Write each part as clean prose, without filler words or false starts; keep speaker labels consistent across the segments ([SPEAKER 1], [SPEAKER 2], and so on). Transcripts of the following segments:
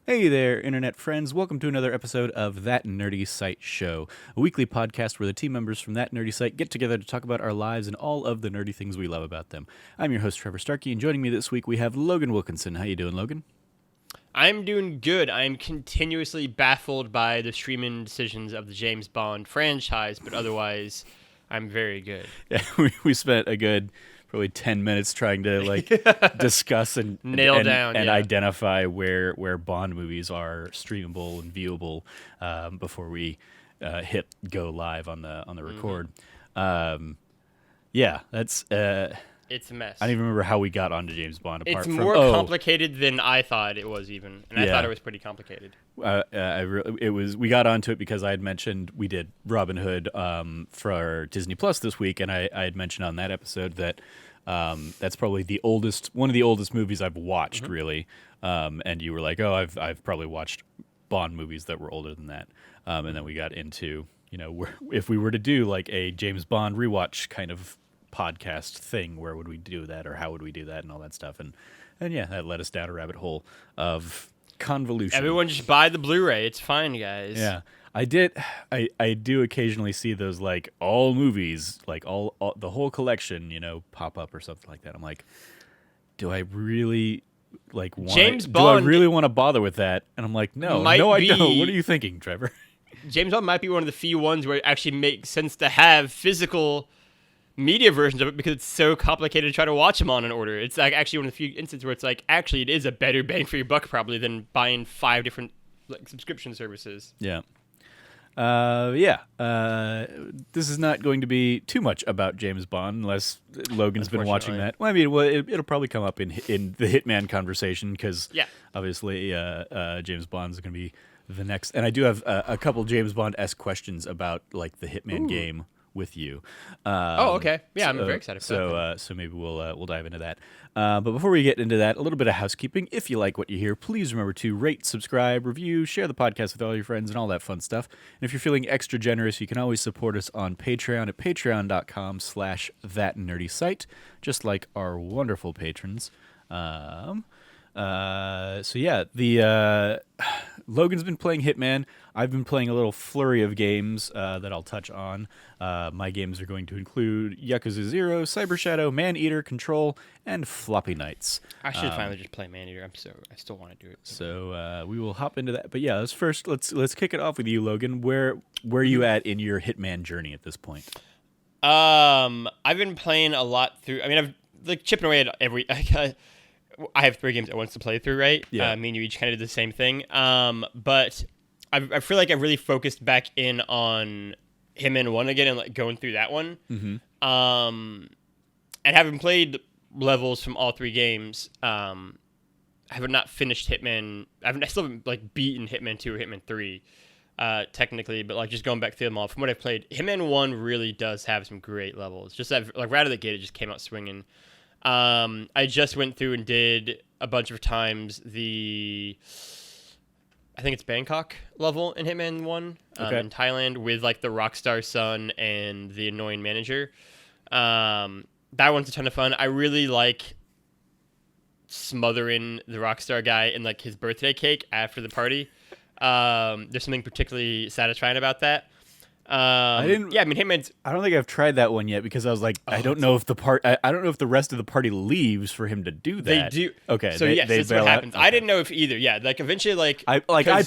[SPEAKER 1] Hey there, internet friends. Welcome to another episode of That Nerdy Site Show, a weekly podcast where the team members from That Nerdy Site get together to talk about our lives and all of the nerdy things we love about them. I'm your host, Trevor Starkey, and joining me this week we have Logan Wilkinson. How you doing, Logan?
[SPEAKER 2] I'm doing good. I'm continuously baffled by the streaming decisions of the James Bond franchise, but otherwise, I'm very good.
[SPEAKER 1] Yeah, we spent a good probably 10 minutes trying to discuss and
[SPEAKER 2] Nail down
[SPEAKER 1] and identify where Bond movies are streamable and viewable before we hit go live on the record. That's
[SPEAKER 2] It's a mess.
[SPEAKER 1] I don't even remember how we got onto James Bond.
[SPEAKER 2] It's more complicated than I thought it was, even, and I thought it was pretty complicated.
[SPEAKER 1] We got onto it because I had mentioned we did Robin Hood for Disney Plus this week, and I had mentioned on that episode that that's probably one of the oldest movies I've watched, really. And you were like, "Oh, I've probably watched Bond movies that were older than that." And then we got into if we were to do like a James Bond rewatch kind of podcast thing, where would we do that, or how would we do that, and all that stuff, and yeah, that led us down a rabbit hole of convolution.
[SPEAKER 2] Everyone just buy the Blu-ray. It's fine, guys.
[SPEAKER 1] Yeah, I do occasionally see those like all movies, like all the whole collection, pop up or something like that. I'm like, do I really
[SPEAKER 2] James Bond?
[SPEAKER 1] Do I really want to bother with that? And I'm like, no, I don't. What are you thinking, Trevor?
[SPEAKER 2] James Bond might be one of the few ones where it actually makes sense to have physical media versions of it, because it's so complicated to try to watch them on an order. It's like actually one of the few instances where it's like, actually it is a better bang for your buck probably than buying 5 different subscription services.
[SPEAKER 1] Yeah. This is not going to be too much about James Bond unless Logan's been watching that. Well, I mean, it'll probably come up in the Hitman conversation, because obviously James Bond's going to be the next. And I do have a couple James Bond-esque questions about like the Hitman game with you.
[SPEAKER 2] Okay. Yeah, I'm very excited for that.
[SPEAKER 1] So maybe we'll dive into that. But before we get into that, a little bit of housekeeping. If you like what you hear, please remember to rate, subscribe, review, share the podcast with all your friends, and all that fun stuff. And if you're feeling extra generous, you can always support us on Patreon at patreon.com/thatnerdysite, just like our wonderful patrons. Logan's been playing Hitman. I've been playing a little flurry of games that I'll touch on. My games are going to include Yakuza 0, Cyber Shadow, Maneater, Control, and Floppy Nights.
[SPEAKER 2] I should finally just play Maneater. I still want to do it.
[SPEAKER 1] So we will hop into that. But yeah, let's kick it off with you, Logan. Where are you at in your Hitman journey at this point?
[SPEAKER 2] I've been playing a lot through. I mean, I've chipping away at every. I have 3 games at once to play through, right?
[SPEAKER 1] Yeah.
[SPEAKER 2] Me and you each kind of did the same thing. But I feel like I've really focused back in on Hitman 1 again and going through that one.
[SPEAKER 1] Mm-hmm.
[SPEAKER 2] And having played levels from all 3 games, I have not finished Hitman. I still haven't beaten Hitman 2 or Hitman 3, technically, but just going back through them all. From what I've played, Hitman 1 really does have some great levels. Just that, right out of the gate, it just came out swinging. I just went through and did a bunch of times I think it's Bangkok level in Hitman 1 in Thailand with the Rockstar son and the annoying manager. That one's a ton of fun. I really like smothering the Rockstar guy in his birthday cake after the party. There's something particularly satisfying about that. Hitman's.
[SPEAKER 1] I don't think I've tried that one yet, because I was like, I don't know if the rest of the party leaves for him to do that.
[SPEAKER 2] They do.
[SPEAKER 1] Okay.
[SPEAKER 2] So yes, that's what happens. Okay. I didn't know if either. Yeah, eventually,
[SPEAKER 1] I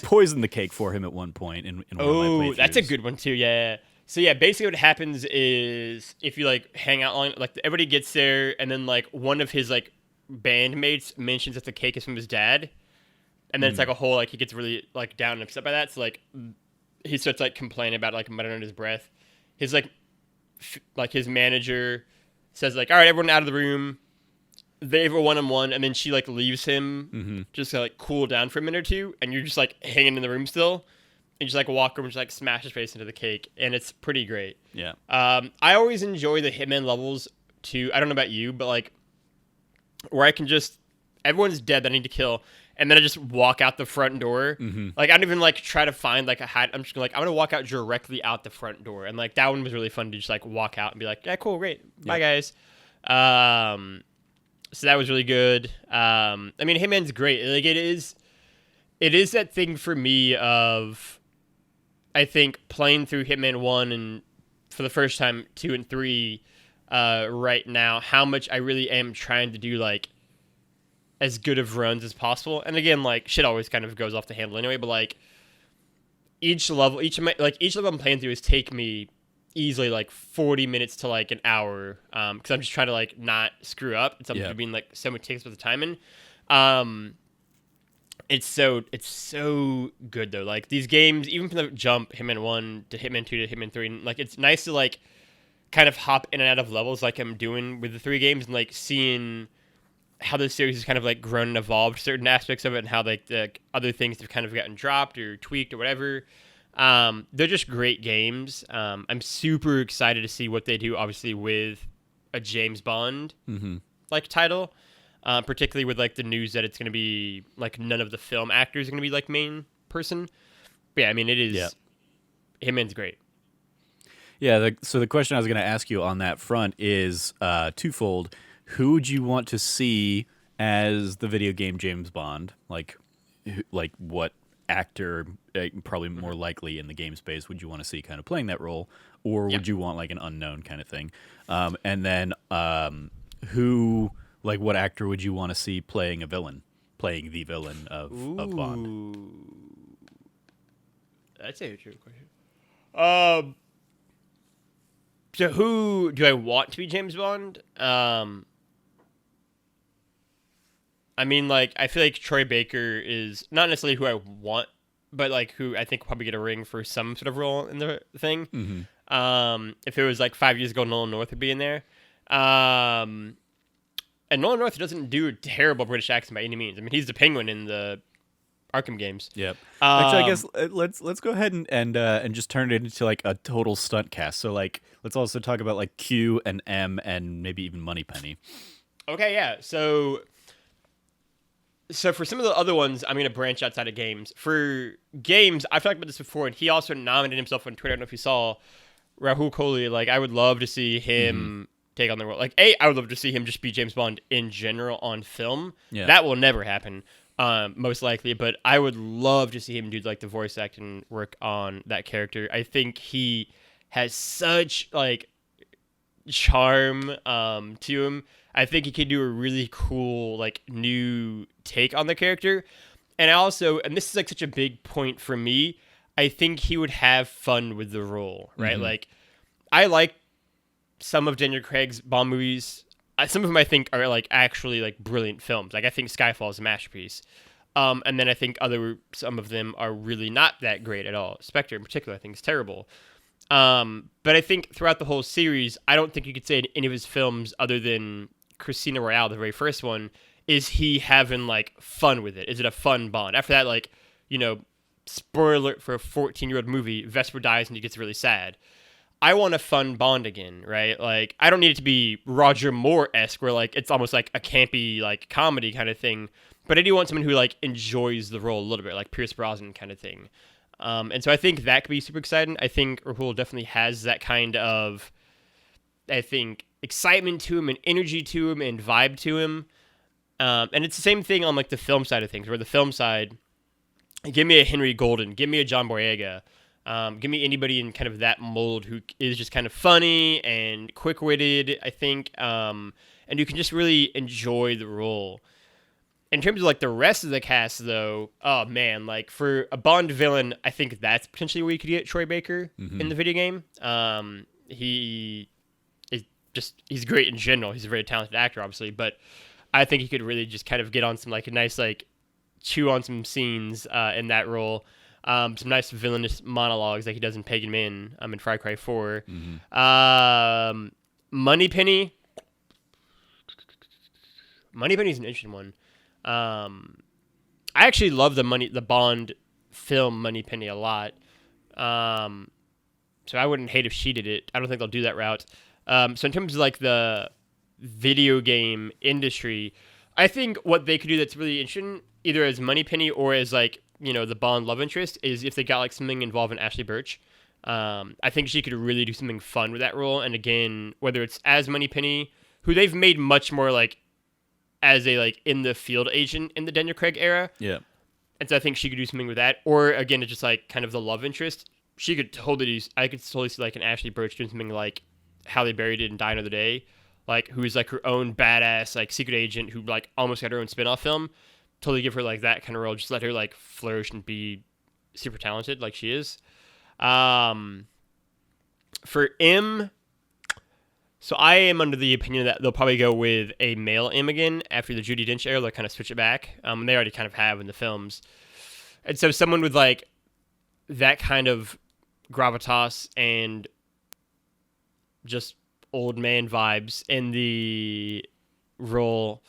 [SPEAKER 1] poisoned the cake for him at one point in one of my playthroughs.
[SPEAKER 2] That's a good one too. Yeah. So yeah, basically what happens is if you hang out long, everybody gets there, and then one of his bandmates mentions that the cake is from his dad, and then it's a whole he gets really down and upset by that. So he starts complaining about muttering under his breath. His his manager says all right, everyone out of the room. They have a one-on-one, and then she leaves him just to cool down for a minute or two, and you're just hanging in the room still, and just walk over and just smash his face into the cake, and it's pretty great.
[SPEAKER 1] Yeah.
[SPEAKER 2] I always enjoy the Hitman levels too. I don't know about you, but where I can just everyone's dead that I need to kill. And then I just walk out the front door.
[SPEAKER 1] Mm-hmm.
[SPEAKER 2] I don't even try to find a hide. I'm just I'm gonna walk out directly out the front door. And that one was really fun to just walk out and be yeah, cool, great, bye guys. So that was really good. I mean, Hitman's great. It is. it is that thing for me of, I think, playing through Hitman 1 and for the first time 2 and 3 right now, how much I really am trying to do, like, as good of runs as possible. And again, like, shit always kind of goes off the handle anyway, but, like, each level I'm playing through is take me easily, like, 40 minutes to, like, an hour, because I'm just trying to, like, not screw up. It's something being, like, so meticulous with the timing. It's so good though. Like these games, even from the jump, Hitman 1 to Hitman 2 to Hitman 3, like it's nice to like kind of hop in and out of levels like I'm doing with the 3 games and like seeing how the series has kind of like grown and evolved certain aspects of it and how like the other things have kind of gotten dropped or tweaked or whatever. They're just great games. I'm super excited to see what they do obviously with a James Bond like title. Particularly with like the news that it's going to be like none of the film actors are going to be like main person. But yeah, I mean, it is. Yeah. Hitman's great.
[SPEAKER 1] Yeah. So the question I was going to ask you on that front is twofold. Who would you want to see as the video game James Bond? Like what actor, probably more likely in the game space, would you want to see kind of playing that role? Or would you want like an unknown kind of thing? And then who... Like, what actor would you want to see playing the villain of Bond?
[SPEAKER 2] That's a true question. So who do I want to be James Bond? I mean, like, I feel like Troy Baker is not necessarily who I want, but, like, who I think will probably get a ring for some sort of role in the thing. Mm-hmm. If it was, like, 5 years ago, Nolan North would be in there. And Nolan North doesn't do a terrible British accent by any means. I mean, he's the Penguin in the Arkham games.
[SPEAKER 1] Yep. Actually, I guess let's go ahead and just turn it into like a total stunt cast. So like, let's also talk about like Q and M and maybe even Moneypenny.
[SPEAKER 2] Okay, yeah. So for some of the other ones, I'm gonna branch outside of games. For games, I've talked about this before, and he also nominated himself on Twitter. I don't know if you saw Rahul Kohli. Like, I would love to see him. Take on the role. Like, I would love to see him just be James Bond in general on film. Yeah. That will never happen, most likely, but I would love to see him do, like, the voice acting work on that character. I think he has such, like, charm to him. I think he could do a really cool, like, new take on the character. And and this is, like, such a big point for me, I think he would have fun with the role, right? Mm-hmm. Like, I like some of Daniel Craig's Bond movies. Some of them I think are like actually like brilliant films. Like I think Skyfall is a masterpiece. And then I think some of them are really not that great at all. Spectre in particular I think is terrible. But I think throughout the whole series, I don't think you could say in any of his films other than Casino Royale, the very first one, is he having like fun with it? Is it a fun Bond? After that, like, you know, spoiler alert for a 14-year-old movie, Vesper dies and he gets really sad. I want a fun Bond again, right? Like, I don't need it to be Roger Moore-esque, where, like, it's almost like a campy, like, comedy kind of thing. But I do want someone who, like, enjoys the role a little bit, like Pierce Brosnan kind of thing. And so I think that could be super exciting. I think Rahul definitely has that kind of, I think, excitement to him and energy to him and vibe to him. And it's the same thing on, like, the film side of things, where the film side, give me a Henry Golden, give me a John Boyega. Give me anybody in kind of that mold who is just kind of funny and quick-witted, I think, and you can just really enjoy the role. In terms of, like, the rest of the cast, though, oh, man, like, for a Bond villain, I think that's potentially where you could get Troy Baker in the video game. He's great in general. He's a very talented actor, obviously, but I think he could really just kind of get on some, like, a nice, like, chew on some scenes in that role. Some nice villainous monologues like he does in Pagan Min in Far Cry 4. Moneypenny. Moneypenny's an interesting one. I actually love the Bond film Moneypenny a lot. So I wouldn't hate if she did it. I don't think they'll do that route. So in terms of like the video game industry, I think what they could do that's really interesting, either as Moneypenny or as like, you know, the Bond love interest, is if they got like something involving Ashley Birch. I think she could really do something fun with that role. And again, whether it's as Moneypenny, who they've made much more like as a like in the field agent in the Daniel Craig era.
[SPEAKER 1] Yeah.
[SPEAKER 2] And so I think she could do something with that. Or again, it's just like kind of the love interest. She could totally do. I could totally see like an Ashley Birch doing something like Halle Berry did in Die Another Day, like who's like her own badass like secret agent who like almost got her own spin-off film. Totally give her like that kind of role. Just let her like flourish and be super talented like she is. For M, so I am under the opinion that they'll probably go with a male M again after the Judi Dench era. They'll kind of switch it back. And they already kind of have in the films. And so someone with like that kind of gravitas and just old man vibes in the role.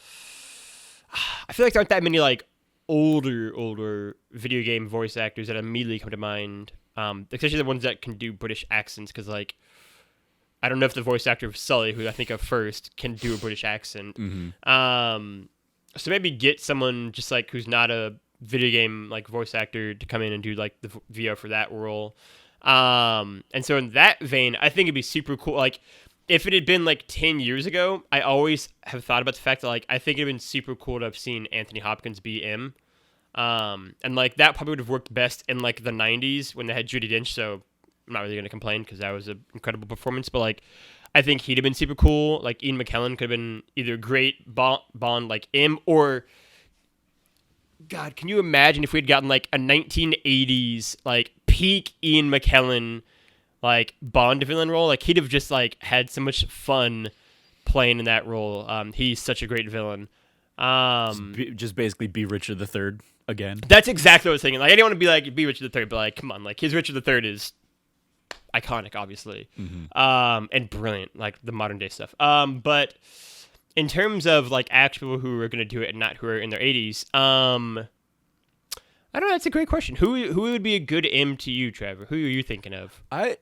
[SPEAKER 2] I feel like there aren't that many like older video game voice actors that immediately come to mind. Especially the ones that can do British accents, because like I don't know if the voice actor of Sully, who I think of first, can do a British accent. So maybe get someone just like who's not a video game like voice actor to come in and do like the VO for that role. And so in that vein, I think it'd be super cool. Like if it had been like 10 years ago, I always have thought about the fact that like I think it'd been super cool to have seen Anthony Hopkins be M. And like that probably would have worked best in like the 90s when they had Judi Dench. So I'm not really going to complain because that was an incredible performance. But like I think he'd have been super cool. Like Ian McKellen could have been either great Bond like M, or God, can you imagine if we'd gotten like a 1980s like peak Ian McKellen like Bond villain role? Like he'd have just like had so much fun playing in that role. He's such a great villain.
[SPEAKER 1] Just basically be Richard III again.
[SPEAKER 2] That's exactly what I was thinking. Like I didn't want to be like be Richard III, but like come on, like his Richard III is iconic, obviously, and brilliant, like the modern day stuff. But in terms of like actual people who are going to do it and not who are in their 80s, I don't know. That's a great question. Who would be a good M to you, Trevor? Who are you thinking of?
[SPEAKER 1] I'd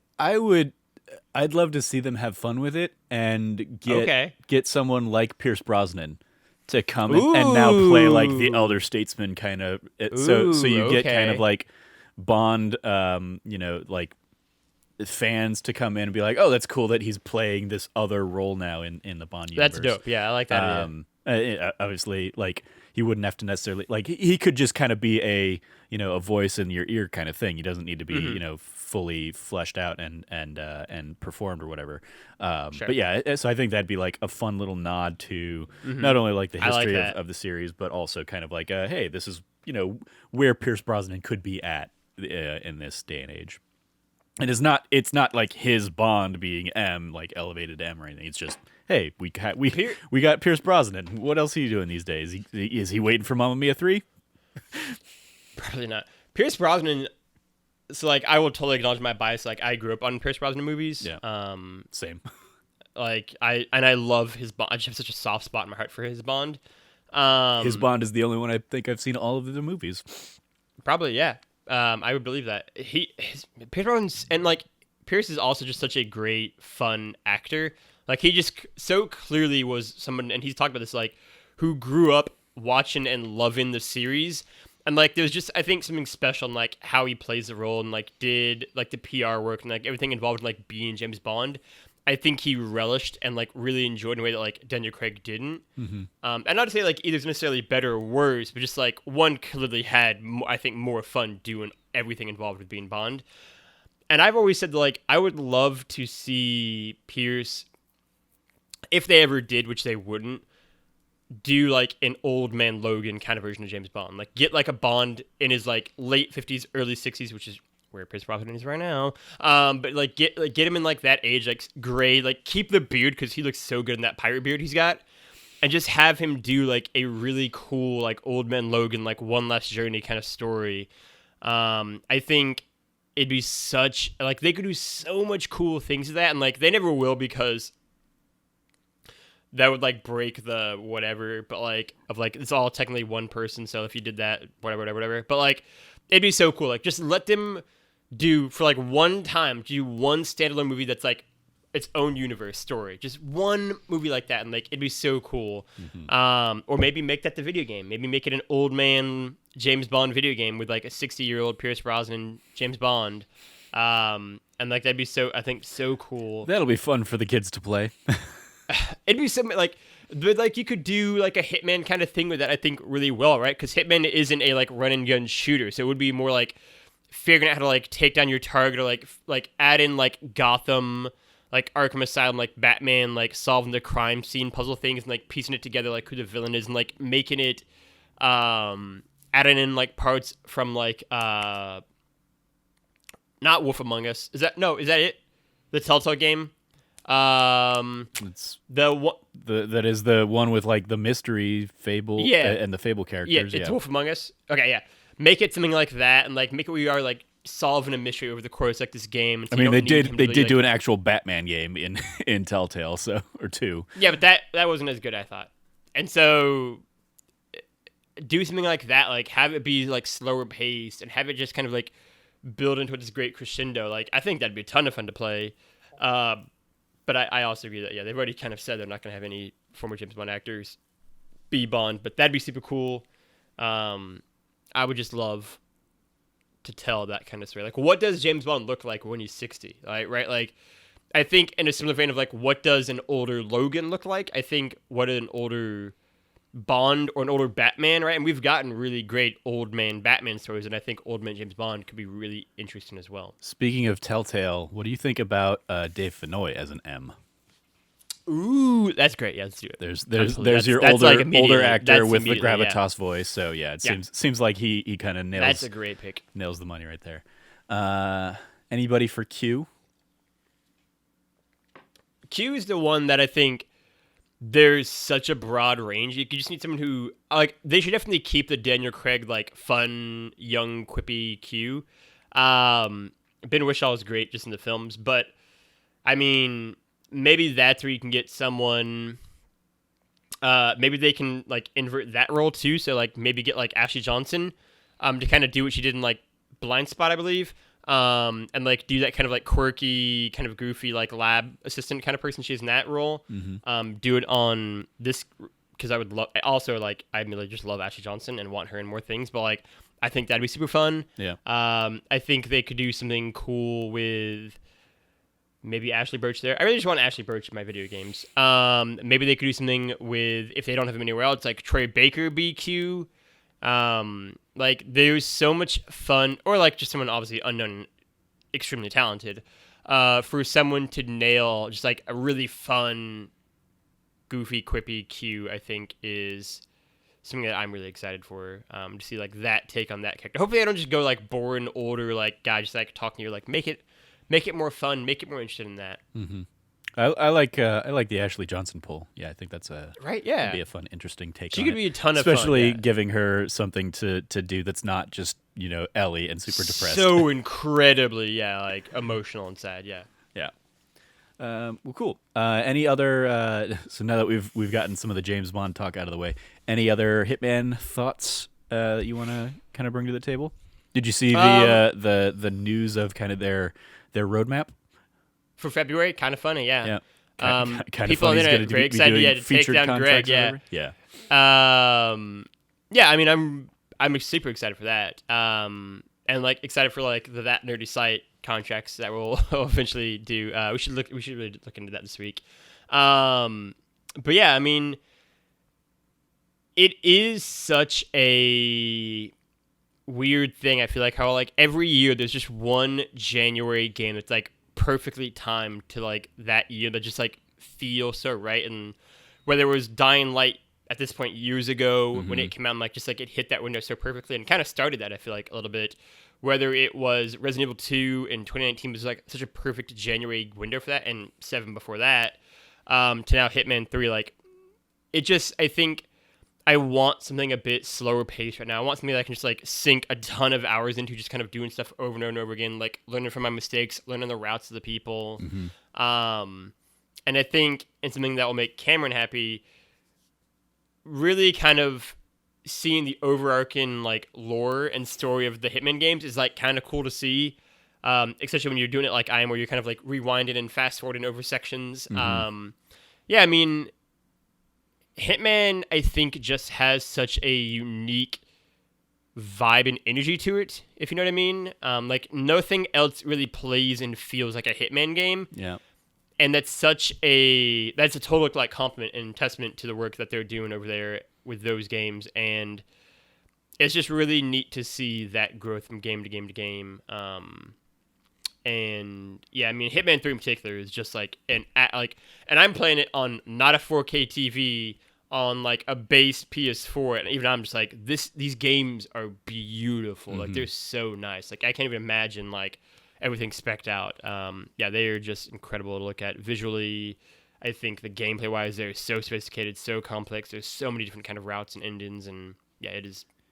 [SPEAKER 1] love to see them have fun with it and get someone like Pierce Brosnan to come and now play like the elder statesman kind of. So you get kind of like Bond, like fans to come in and be like, oh, that's cool that he's playing this other role now in the Bond universe.
[SPEAKER 2] That's dope. Yeah, I like that.
[SPEAKER 1] Obviously, like he wouldn't have to necessarily like he could just kind of be a voice in your ear kind of thing. He doesn't need to be fully fleshed out and performed or whatever.
[SPEAKER 2] Sure.
[SPEAKER 1] But yeah, so I think that'd be like a fun little nod to not only like the history of the series, but also kind of like hey, this is where Pierce Brosnan could be at in this day and age. And it's not like his Bond being M, like elevated to M or anything. It's just, hey, we got Pierce Brosnan. What else are you doing these days? Is he waiting for Mamma Mia 3?
[SPEAKER 2] Probably not. Pierce Brosnan. So like, I will totally acknowledge my bias. Like, I grew up on Pierce Brosnan movies.
[SPEAKER 1] Yeah. Same.
[SPEAKER 2] Like I love his Bond. I just have such a soft spot in my heart for his Bond.
[SPEAKER 1] His Bond is the only one I think I've seen all of the movies.
[SPEAKER 2] Probably, yeah. I would believe that. Pierce Brosnan, and like Pierce is also just such a great, fun actor. Like he just so clearly was someone, and he's talked about this, like who grew up watching and loving the series, and like there's just I think something special in like how he plays the role and like did like the PR work and like everything involved in like being James Bond. I think he relished and like really enjoyed in a way that like Daniel Craig didn't. And not to say like either's necessarily better or worse, but just like one clearly had I think more fun doing everything involved with being Bond. And I've always said that, like I would love to see Pierce, if they ever did, which they wouldn't, do like an old man Logan kind of version of James Bond. Like get like a Bond in his like late 50s, early 60s, which is where Pierce Brosnan is right now. But like get him in like that age, like gray, like keep the beard because he looks so good in that pirate beard he's got, and just have him do like a really cool like old man Logan, like one last journey kind of story. I think it'd be such like they could do so much cool things with that, and like they never will because that would like break the whatever. But like of like it's all technically one person, so if you did that, whatever. But like it'd be so cool. Like just let them do for like one time, do one standalone movie that's like its own universe story, just one movie like that, and like it'd be so cool. Or maybe make that the video game, maybe make it an old man James Bond video game with like a 60-year-old Pierce Brosnan James Bond, and like that'd be so I think so cool.
[SPEAKER 1] That'll be fun for the kids to play.
[SPEAKER 2] It'd be something like But like you could do like a Hitman kind of thing with that, I think, really well, right? Because Hitman isn't a like run and gun shooter, so it would be more like figuring out how to like take down your target, or like add in like Gotham, like Arkham Asylum, like Batman, like solving the crime scene puzzle things and like piecing it together, like who the villain is, and like making it, adding in like parts from like not Wolf Among Us. Is that it? The Telltale game.
[SPEAKER 1] It's that is the one with like the mystery Fable, and the Fable characters.
[SPEAKER 2] Yeah, it's Wolf Among Us. Okay, yeah. Make it something like that, and like make it where you are like solving a mystery over the course like this game.
[SPEAKER 1] I mean, they did do an actual Batman game in Telltale, or two.
[SPEAKER 2] Yeah, but that wasn't as good, I thought. And so do something like that, like have it be like slower paced and have it just kind of like build into this great crescendo. Like I think that'd be a ton of fun to play. But I also agree that, yeah, they've already kind of said they're not going to have any former James Bond actors be Bond, but that'd be super cool. I would just love to tell that kind of story. Like, what does James Bond look like when he's 60? Right? Like, I think in a similar vein of, like, what does an older Logan look like? I think what an older Bond or an older Batman, right? And we've gotten really great old man Batman stories, and I think old man James Bond could be really interesting as well.
[SPEAKER 1] Speaking of Telltale, what do you think about Dave Fennoy as an M?
[SPEAKER 2] Ooh, that's great. Yeah, let's do it.
[SPEAKER 1] There's your older actor with the gravitas voice. So yeah, it seems like he kind of nails.
[SPEAKER 2] That's a great pick.
[SPEAKER 1] Nails the money right there. Anybody for Q?
[SPEAKER 2] Q is the one that I think there's such a broad range. You just need someone who like. They should definitely keep the Daniel Craig like fun, young, quippy Q. Ben Whishaw is great just in the films, but I mean, maybe that's where you can get someone. Maybe they can like invert that role too. So like maybe get like Ashley Johnson, to kind of do what she did in like Blind Spot, I believe. And like do that kind of like quirky, kind of goofy, like lab assistant kind of person she is in that role.
[SPEAKER 1] Mm-hmm.
[SPEAKER 2] Do it on this because I would love. Also, like I really just love Ashley Johnson and want her in more things. But like I think that'd be super fun.
[SPEAKER 1] Yeah.
[SPEAKER 2] I think they could do something cool with maybe Ashley Birch there. I really just want Ashley Birch in my video games. Maybe they could do something with, if they don't have him anywhere else, like Troy Baker BQ. Like there's so much fun, or like just someone obviously unknown, extremely talented, for someone to nail just like a really fun, goofy, quippy Q. I think is something that I'm really excited for. To see like that take on that character. Hopefully, I don't just go like boring older like guy just like talking to you. Like make it more fun, make it more interested in that.
[SPEAKER 1] Mm-hmm. I like the Ashley Johnson pull. Yeah, I think that's
[SPEAKER 2] right. Yeah,
[SPEAKER 1] that'd be a fun, interesting take.
[SPEAKER 2] She
[SPEAKER 1] on
[SPEAKER 2] could
[SPEAKER 1] it.
[SPEAKER 2] Be a ton of fun,
[SPEAKER 1] especially giving her something to do that's not just Ellie and super depressed.
[SPEAKER 2] So incredibly, like emotional and sad. Yeah.
[SPEAKER 1] Well, cool. Any other? So now that we've gotten some of the James Bond talk out of the way, any other Hitman thoughts that you want to kind of bring to the table? Did you see the news of kind of their roadmap?
[SPEAKER 2] For February, kind of funny, yeah.
[SPEAKER 1] Kind of
[SPEAKER 2] people on the internet very excited, to take down Greg,
[SPEAKER 1] yeah.
[SPEAKER 2] I mean, I'm super excited for that, and like excited for like that nerdy site contracts that we'll eventually do. We should really look into that this week. But yeah, I mean, it is such a weird thing. I feel like how like every year there's just one January game that's like perfectly timed to like that year that just like feels so right. And whether it was Dying Light at this point years ago when it came out, and like just like it hit that window so perfectly and kind of started that, I feel like a little bit. Whether it was Resident Evil 2 in 2019 was like such a perfect January window for that, and 7 before that, to now Hitman 3, like it just, I think I want something a bit slower paced right now. I want something that I can just like sink a ton of hours into, just kind of doing stuff over and over and over again, like learning from my mistakes, learning the routes of the people. And I think it's something that will make Cameron happy, really kind of seeing the overarching like lore and story of the Hitman games is like kind of cool to see. Especially when you're doing it like I am, where you're kind of like rewinding and fast forwarding over sections. I mean, Hitman, I think, just has such a unique vibe and energy to it, if you know what I mean. Like, nothing else really plays and feels like a Hitman game.
[SPEAKER 1] Yeah.
[SPEAKER 2] and that's a total like compliment and testament to the work that they're doing over there with those games, and it's just really neat to see that growth from game to game to game. And yeah, I mean, Hitman 3 in particular is just like and I'm playing it on not a 4K TV, on like a base PS4, and even I'm just like these games are beautiful. Like they're so nice. Like I can't even imagine like everything specced out. Yeah, they are just incredible to look at visually. I think the gameplay wise, they're so sophisticated, so complex. There's so many different kind of routes and endings, and yeah,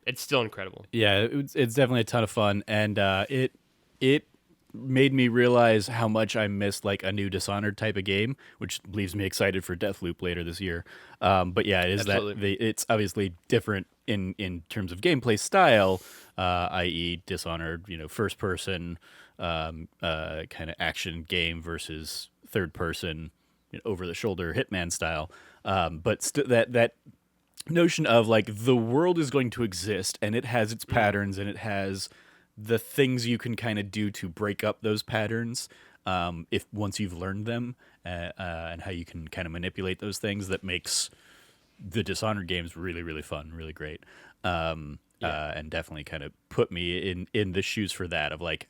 [SPEAKER 2] it's still incredible.
[SPEAKER 1] Yeah, it's definitely a ton of fun, and it made me realize how much I missed like a new Dishonored type of game, which leaves me excited for Deathloop later this year. But yeah, it is
[SPEAKER 2] Absolutely.
[SPEAKER 1] it's obviously different in terms of gameplay style, i.e. Dishonored, first person kind of action game versus third person over the shoulder Hitman style. But that notion of like the world is going to exist and it has its patterns and it has the things you can kind of do to break up those patterns, if once you've learned them, and how you can kind of manipulate those things, that makes the Dishonored games really, really fun, really great. And definitely kind of put me in the shoes for that of like,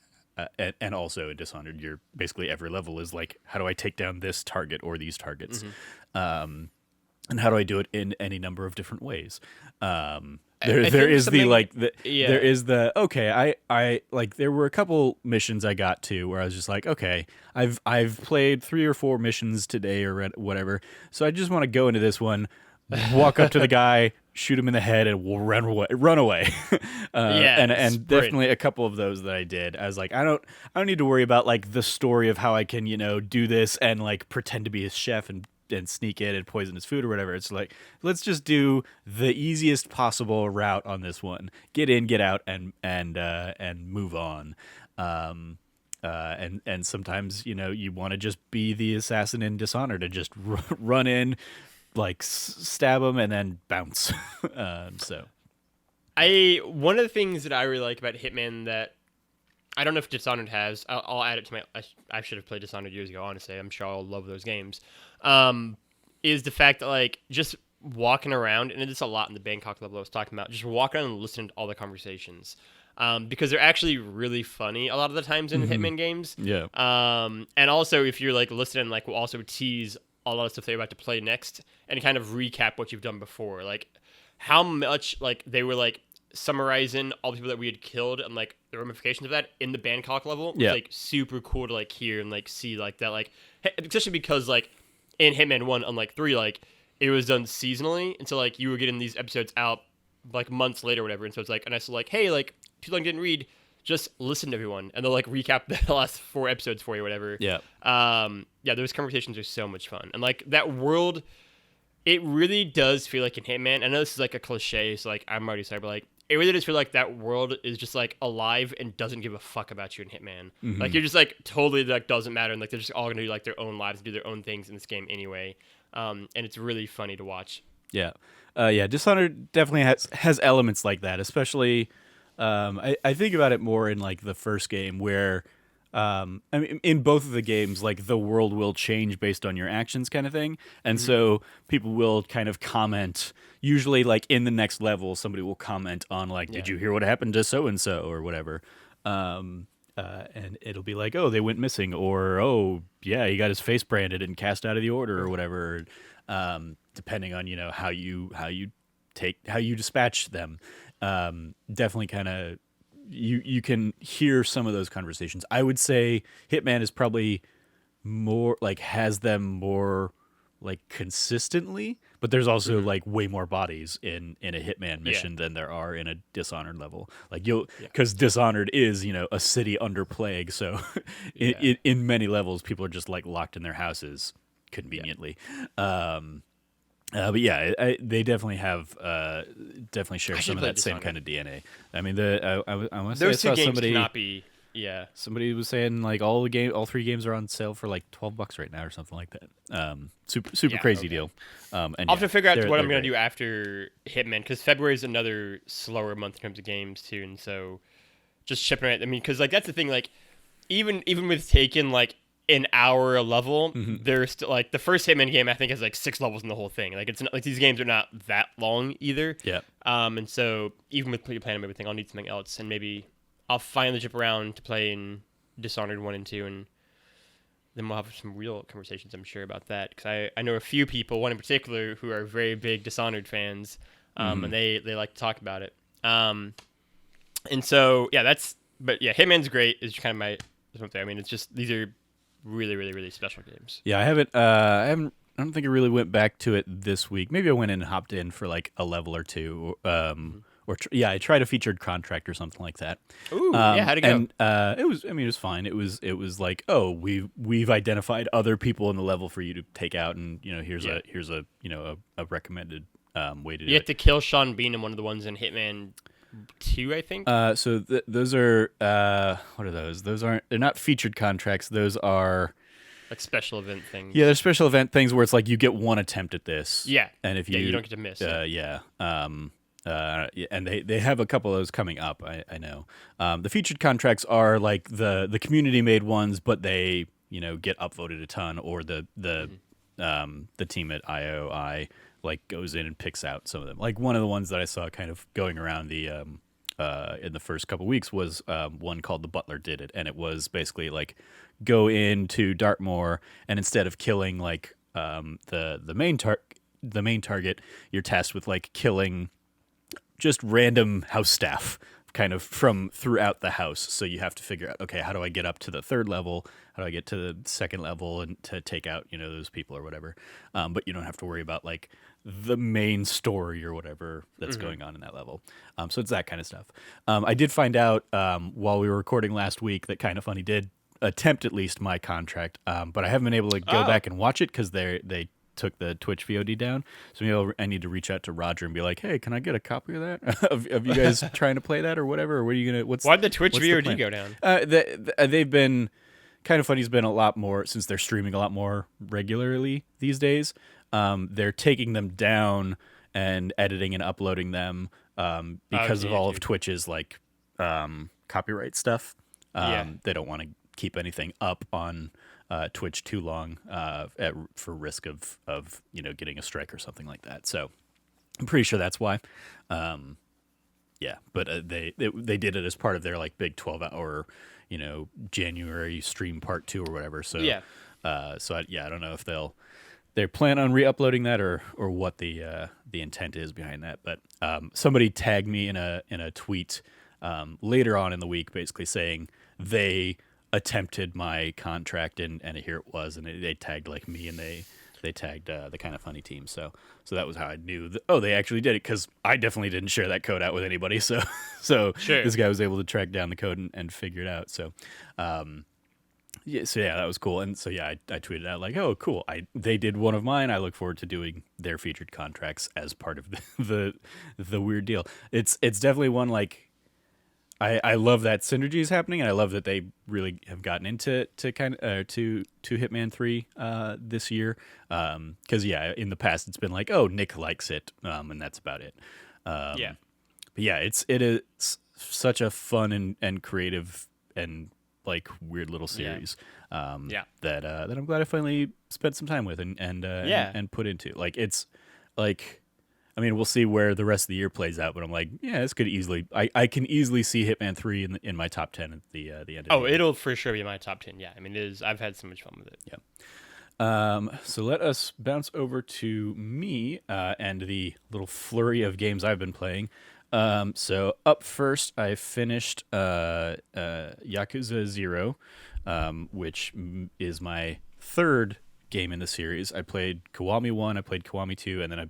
[SPEAKER 1] and also in Dishonored, you're basically every level is like, how do I take down this target or these targets? And how do I do it in any number of different ways? There is there were a couple missions I got to where I was just like, okay, I've played 3 or 4 missions today or whatever, so I just want to go into this one, walk up to the guy, shoot him in the head, and we'll run away. And definitely a couple of those that I did. I was like, I don't need to worry about like the story of how I can do this and like pretend to be his chef and sneak in and poison his food or whatever. It's like, let's just do the easiest possible route on this one. Get in, get out, and move on. And sometimes you want to just be the assassin in Dishonored and just run in, like stab him and then bounce.
[SPEAKER 2] One of the things that I really like about Hitman that I don't know if Dishonored has. I'll add it to my. I should have played Dishonored years ago. Honestly, I'm sure I'll love those games. Is the fact that like just walking around, and it's a lot in the Bangkok level I was talking about. Just walking around and listening to all the conversations, because they're actually really funny a lot of the times in Hitman games.
[SPEAKER 1] Yeah.
[SPEAKER 2] And also if you're like listening, like we'll also tease a lot of stuff they're about to play next, and kind of recap what you've done before, like how much like they were like summarizing all the people that we had killed and like the ramifications of that in the Bangkok level was like super cool to like hear and like see like that, like especially because like in Hitman 1 unlike 3, like it was done seasonally, and so like you were getting these episodes out like months later or whatever, and so it's like, and I said like, hey, like too long didn't read, just listen to everyone and they'll like recap the last 4 episodes for you or whatever. Those conversations are so much fun, and like that world, it really does feel like in Hitman. I know this is like a cliche, so like I'm already sorry, but like it really does feel like that world is just like alive and doesn't give a fuck about you in Hitman. Like you're just like totally like doesn't matter, and like they're just all gonna do like their own lives and do their own things in this game anyway. And it's really funny to watch.
[SPEAKER 1] Dishonored definitely has elements like that, especially I think about it more in like the first game where I mean, in both of the games, like the world will change based on your actions, kind of thing, and so people will kind of comment. Usually, like in the next level, somebody will comment on like, "Did you hear what happened to so and so?" or whatever, and it'll be like, "Oh, they went missing," or "Oh, yeah, he got his face branded and cast out of the order," or whatever, depending on how you dispatch them. Definitely, kind of. You can hear some of those conversations. I would say Hitman is probably more like has them more like consistently, but there's also like way more bodies in a Hitman mission than there are in a Dishonored level. Like because Dishonored is a city under plague, so in many levels people are just like locked in their houses conveniently. But yeah, they definitely have definitely share some of that same kind of DNA. I mean, I want to say I saw somebody
[SPEAKER 2] cannot be. Yeah,
[SPEAKER 1] somebody was saying like all 3 games are on sale for like $12 right now or something like that. Super crazy deal. And
[SPEAKER 2] I'll have to figure out what I'm gonna do after Hitman, because February is another slower month in terms of games too, and so just shipping it. I mean, because like that's the thing, like even with Taken, like an hour a level.
[SPEAKER 1] Mhm.
[SPEAKER 2] There's still like the first Hitman game I think has like 6 levels in the whole thing. Like it's not, like these games are not that long either.
[SPEAKER 1] Yeah.
[SPEAKER 2] And so even with Platinum and everything, I'll need something else, and maybe I'll finally jump around to play in Dishonored 1 and 2, and then we'll have some real conversations, I'm sure, about that. Because I know a few people, one in particular, who are very big Dishonored fans, and they like to talk about it. And so, yeah, but yeah, Hitman's great. Is kind of my something. I mean, it's just, these are really, really, really special games.
[SPEAKER 1] Yeah, I don't think I really went back to it this week. Maybe I went in and hopped in for like a level or two. I tried a featured contract or something like that.
[SPEAKER 2] Ooh, yeah, how'd it go?
[SPEAKER 1] And it was fine. It was like, oh, we've identified other people in the level for you to take out, and here's a a recommended way to do it.
[SPEAKER 2] You have to kill Sean Bean in one of the ones in Hitman 2, I think.
[SPEAKER 1] So those are what are those? They're not featured contracts. Those are
[SPEAKER 2] Like special event things.
[SPEAKER 1] they're special event things where it's like you get one attempt at this.
[SPEAKER 2] Yeah.
[SPEAKER 1] And if
[SPEAKER 2] you don't get to miss.
[SPEAKER 1] And they have a couple of those coming up. I know. The featured contracts are like the community made ones, but they get upvoted a ton, or the team at IOI like goes in and picks out some of them. Like one of the ones that I saw kind of going around the in the first couple weeks was one called The Butler Did It, and it was basically like go into Dartmoor, and instead of killing like the main target, you're tasked with like killing just random house staff kind of from throughout the house. So you have to figure out, okay, how do I get up to the third level? How do I get to the second level and to take out, those people or whatever? But you don't have to worry about like the main story or whatever that's going on in that level. So it's that kind of stuff. I did find out while we were recording last week that Kind of Funny did attempt at least my contract, but I haven't been able to go back and watch it because they took the Twitch VOD down. So maybe I need to reach out to Roger and be like, hey, can I get a copy of that? of you guys trying to play that or whatever? Or what are you gonna?
[SPEAKER 2] Why'd the Twitch VOD go down?
[SPEAKER 1] They've been Kind of Funny's been a lot more since they're streaming a lot more regularly these days. They're taking them down and editing and uploading them because of all of Twitch's like copyright stuff. They don't want to keep anything up on Twitch too long for risk of getting a strike or something like that. So I'm pretty sure that's why. But they did it as part of their like big 12-hour January stream part 2 or whatever. So I don't know if they plan on re-uploading that or what the intent is behind that. But somebody tagged me in a tweet later on in the week, basically saying they attempted my contract and here it was, and they tagged like me, and they tagged the Kind of Funny team. So that was how I knew that, they actually did it, because I definitely didn't share that code out with anybody. So
[SPEAKER 2] Sure.
[SPEAKER 1] This guy was able to track down the code and figure it out. So that was cool. And so I tweeted out like, oh cool, they did one of mine. I look forward to doing their featured contracts as part of the weird deal. It's definitely one like I love that synergy is happening, and I love that they really have gotten into to Hitman 3 this year. Because in the past it's been like, oh, Nick likes it, and that's about it. But it is such a fun and creative and like weird little series. That I'm glad I finally spent some time with and put into. Like it's like, I mean, we'll see where the rest of the year plays out, but I'm like, this could easily. I can easily see Hitman 3 in my top 10 at the end of the year.
[SPEAKER 2] Oh, it'll for sure be my top 10. Yeah, I mean, it is. I've had so much fun with it.
[SPEAKER 1] Yeah. So let us bounce over to me and the little flurry of games I've been playing. So up first, I finished Yakuza 0, which is my third game in the series. I played Kiwami 1, I played Kiwami 2, and then I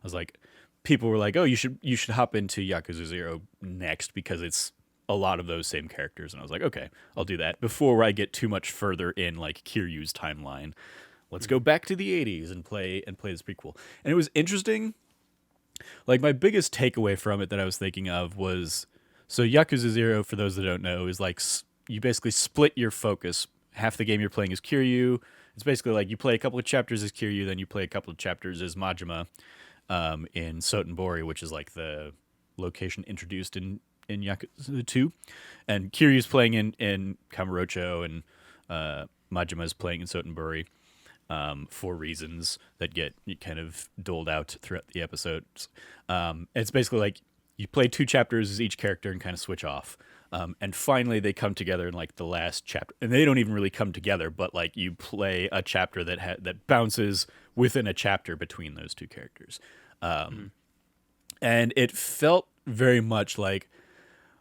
[SPEAKER 1] was like, people were like, oh, you should hop into Yakuza 0 next because it's a lot of those same characters. And I was like, okay, I'll do that before I get too much further in like Kiryu's timeline. Let's go back to the 80s and play this prequel. And it was interesting. Like my biggest takeaway from it that I was thinking of was, so Yakuza 0, for those that don't know, is like you basically split your focus. Half the game you're playing is Kiryu. It's basically like you play a couple of chapters as Kiryu, then you play a couple of chapters as Majima in Sotenbori, which is like the location introduced in Yakuza 2. And Kiryu's playing in Kamurocho, and Majima's playing in Sotenburi for reasons that get kind of doled out throughout the episodes. It's basically like you play 2 chapters as each character and kind of switch off. And finally they come together in like the last chapter, and they don't even really come together, but like you play a chapter that bounces within a chapter between those 2 characters. And it felt very much like,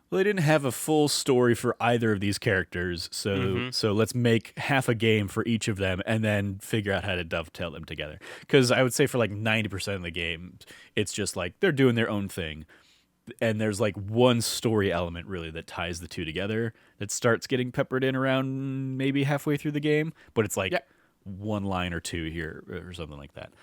[SPEAKER 1] well, they didn't have a full story for either of these characters, so let's make half a game for each of them and then figure out how to dovetail them together. Because I would say for like 90% of the game, it's just like they're doing their own thing, and there's like one story element really that ties the 2 together that starts getting peppered in around maybe halfway through the game, but it's like one line or 2 here or something like that.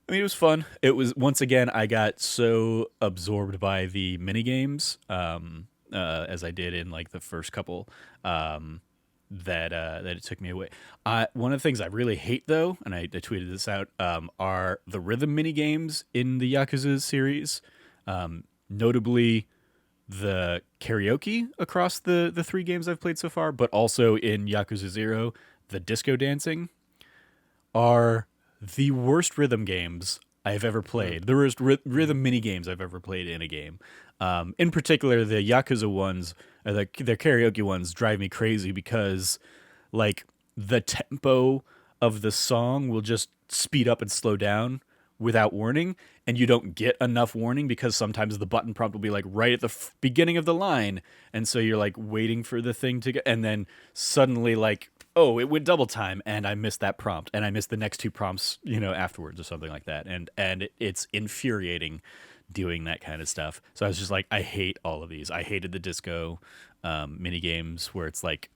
[SPEAKER 1] I mean, it was fun. It was, once again, I got so absorbed by the mini games, as I did in like the first couple, that it took me away. One of the things I really hate, though, and I tweeted this out, are the rhythm mini games in the Yakuza series, notably the karaoke across the 3 games I've played so far, but also in Yakuza 0, the disco dancing are the worst rhythm games I've ever played. The worst rhythm mini games I've ever played in a game. In particular, the Yakuza ones, their karaoke ones, drive me crazy because, like, the tempo of the song will just speed up and slow down without warning, and you don't get enough warning because sometimes the button prompt will be like right at the beginning of the line, and so you're like waiting for the thing to get, and then suddenly like, oh, it went double time, and I missed that prompt, and I missed the next 2 prompts, afterwards or something like that. And it's infuriating doing that kind of stuff. So I was just like, I hate all of these. I hated the disco mini games where it's like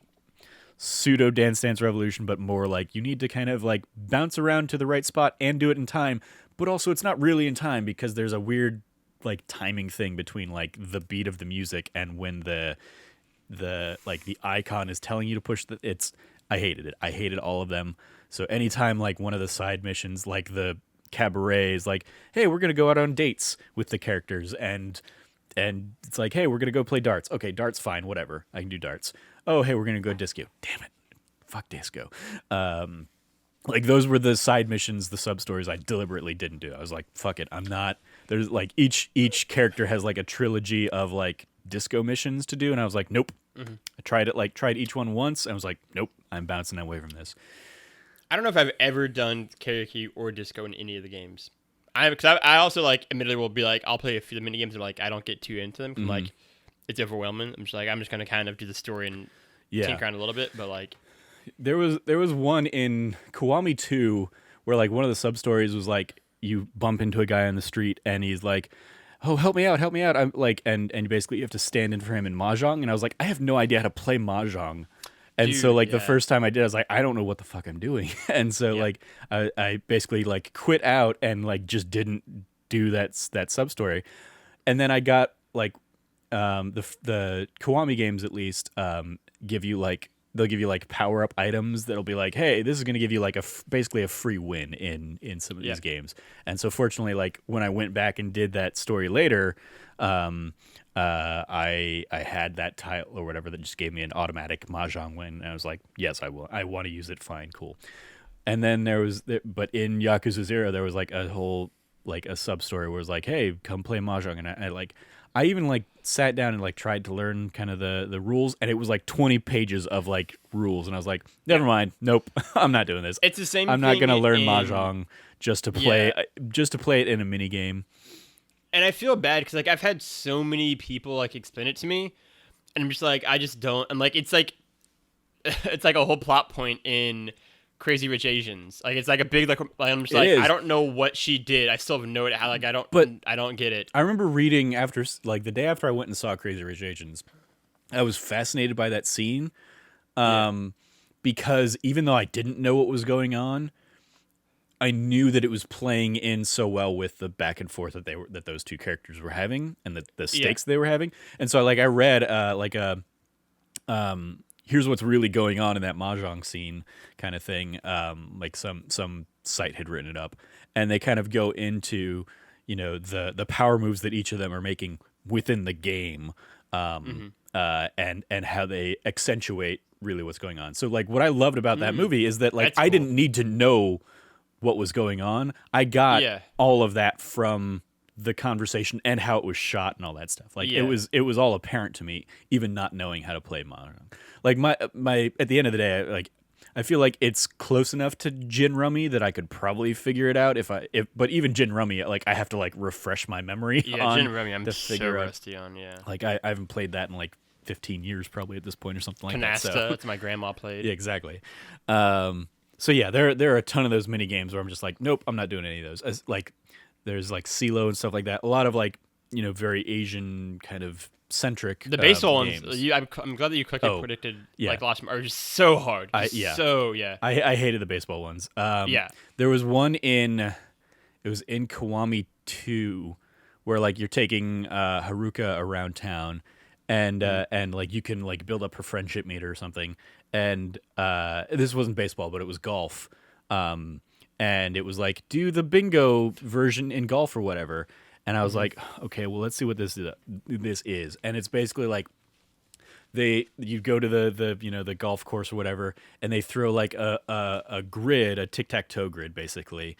[SPEAKER 1] pseudo Dance Dance Revolution, but more like you need to kind of like bounce around to the right spot and do it in time, but also it's not really in time because there's a weird like timing thing between like the beat of the music and when the like the icon is telling you to push I hated it. I hated all of them. So anytime like one of the side missions, like the cabaret, is like, hey, we're gonna go out on dates with the characters, and it's like, hey, we're gonna go play darts. Okay, darts, fine, whatever. I can do darts. Oh, hey, we're gonna go disco. Damn it, fuck disco. Like those were the side missions, the sub stories I deliberately didn't do. I was like, fuck it, I'm not. There's like each character has like a trilogy of like disco missions to do, and I was like, nope. I tried each one once and was like, nope, I'm bouncing away from this.
[SPEAKER 2] I don't know if I've ever done karaoke or disco in any of the games. I also like admittedly will be like, I'll play a few of the mini games and like I don't get too into them because like it's overwhelming. I'm just gonna kind of do the story and tinker around a little bit, but like
[SPEAKER 1] there was one in Kiwami 2 where like one of the sub stories was like you bump into a guy on the street and he's like, oh, help me out. I'm like, and basically you have to stand in for him in Mahjong. And I was like, I have no idea how to play Mahjong. And so like the first time I did, I was like, I don't know what the fuck I'm doing. And so like, I basically like quit out and like just didn't do that sub story. And then I got like, the Kiwami games at least, they'll give you like power up items that'll be like, hey, this is going to give you like basically a free win in some of these games. And so fortunately, like when I went back and did that story later, I had that tile or whatever that just gave me an automatic Mahjong win. And I was like, yes, I will. I want to use it. Fine, cool. And then but in Yakuza 0, there was like a whole, like a sub story where it was like, hey, come play Mahjong. And I even like sat down and like tried to learn kind of the rules, and it was like 20 pages of like rules, and I was like, never mind, nope, I'm not doing this.
[SPEAKER 2] It's the same.
[SPEAKER 1] I'm not gonna learn Mahjong just to play it in a mini game.
[SPEAKER 2] And I feel bad because like I've had so many people like explain it to me, and I'm just like, I just don't. I'm like, it's like a whole plot point in Crazy Rich Asians. Like it's like a big like I'm just like, I don't know what she did. I still have no idea how, like I don't get it.
[SPEAKER 1] I remember reading after like the day after I went and saw Crazy Rich Asians, I was fascinated by that scene, because even though I didn't know what was going on, I knew that it was playing in so well with the back and forth that those 2 characters were having and the stakes they were having. And so like I read here's what's really going on in that Mahjong scene kind of thing. Like some site had written it up, and they kind of go into, the power moves that each of them are making within the game. and how they accentuate really what's going on. So like what I loved about that movie is that like
[SPEAKER 2] That's
[SPEAKER 1] I
[SPEAKER 2] cool.
[SPEAKER 1] didn't need to know what was going on. I got all of that from the conversation and how it was shot and all that stuff. Like it was all apparent to me, even not knowing how to play Mahjong. Like my at the end of the day, I feel like it's close enough to Gin Rummy that I could probably figure it out but even Gin Rummy, like I have to like refresh my memory.
[SPEAKER 2] Yeah, Gin Rummy, I'm so rusty on. Yeah,
[SPEAKER 1] like I haven't played that in like 15 years probably at this point or something like
[SPEAKER 2] Canasta,
[SPEAKER 1] that. So
[SPEAKER 2] that's my grandma played.
[SPEAKER 1] yeah, exactly. So yeah, there are a ton of those mini games where I'm just like, nope, I'm not doing any of those. Like there's like CeeLo and stuff like that. A lot of like very Asian kind of centric.
[SPEAKER 2] The baseball
[SPEAKER 1] games.
[SPEAKER 2] ones. I'm glad that you quickly predicted
[SPEAKER 1] yeah.
[SPEAKER 2] like last time are just so hard.
[SPEAKER 1] I hated the baseball ones. There was one in Kiwami 2 where like you're taking Haruka around town and like you can like build up her friendship meter or something. And this wasn't baseball, but it was golf. And it was like, do the bingo version in golf or whatever. And I was like, okay, well, let's see what this is. And it's basically like you go to the golf course or whatever, and they throw like a grid, a tic-tac-toe grid, basically,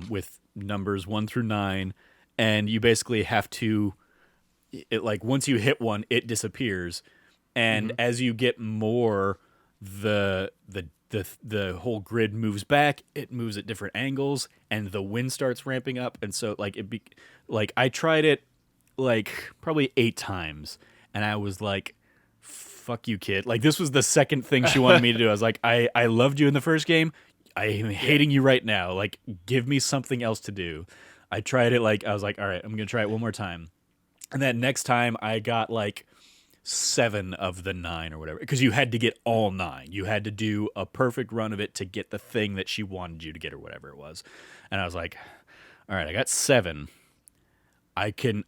[SPEAKER 1] with numbers 1 through 9, and you basically have to, like once you hit one, it disappears, and as you get more, the whole grid moves back. It moves at different angles, and the wind starts ramping up, and so like I tried it like probably 8 times, and I was like, fuck you, kid. Like this was the second thing she wanted me to do. I was like, I loved you in the first game. I am hating you right now. Like, give me something else to do. I tried it. Like I was like, all right, I'm gonna try it one more time, and that next time I got like 7 of the 9 or whatever, because you had to get all 9. You had to do a perfect run of it to get the thing that she wanted you to get or whatever it was. And I was like, all right, I got 7. I can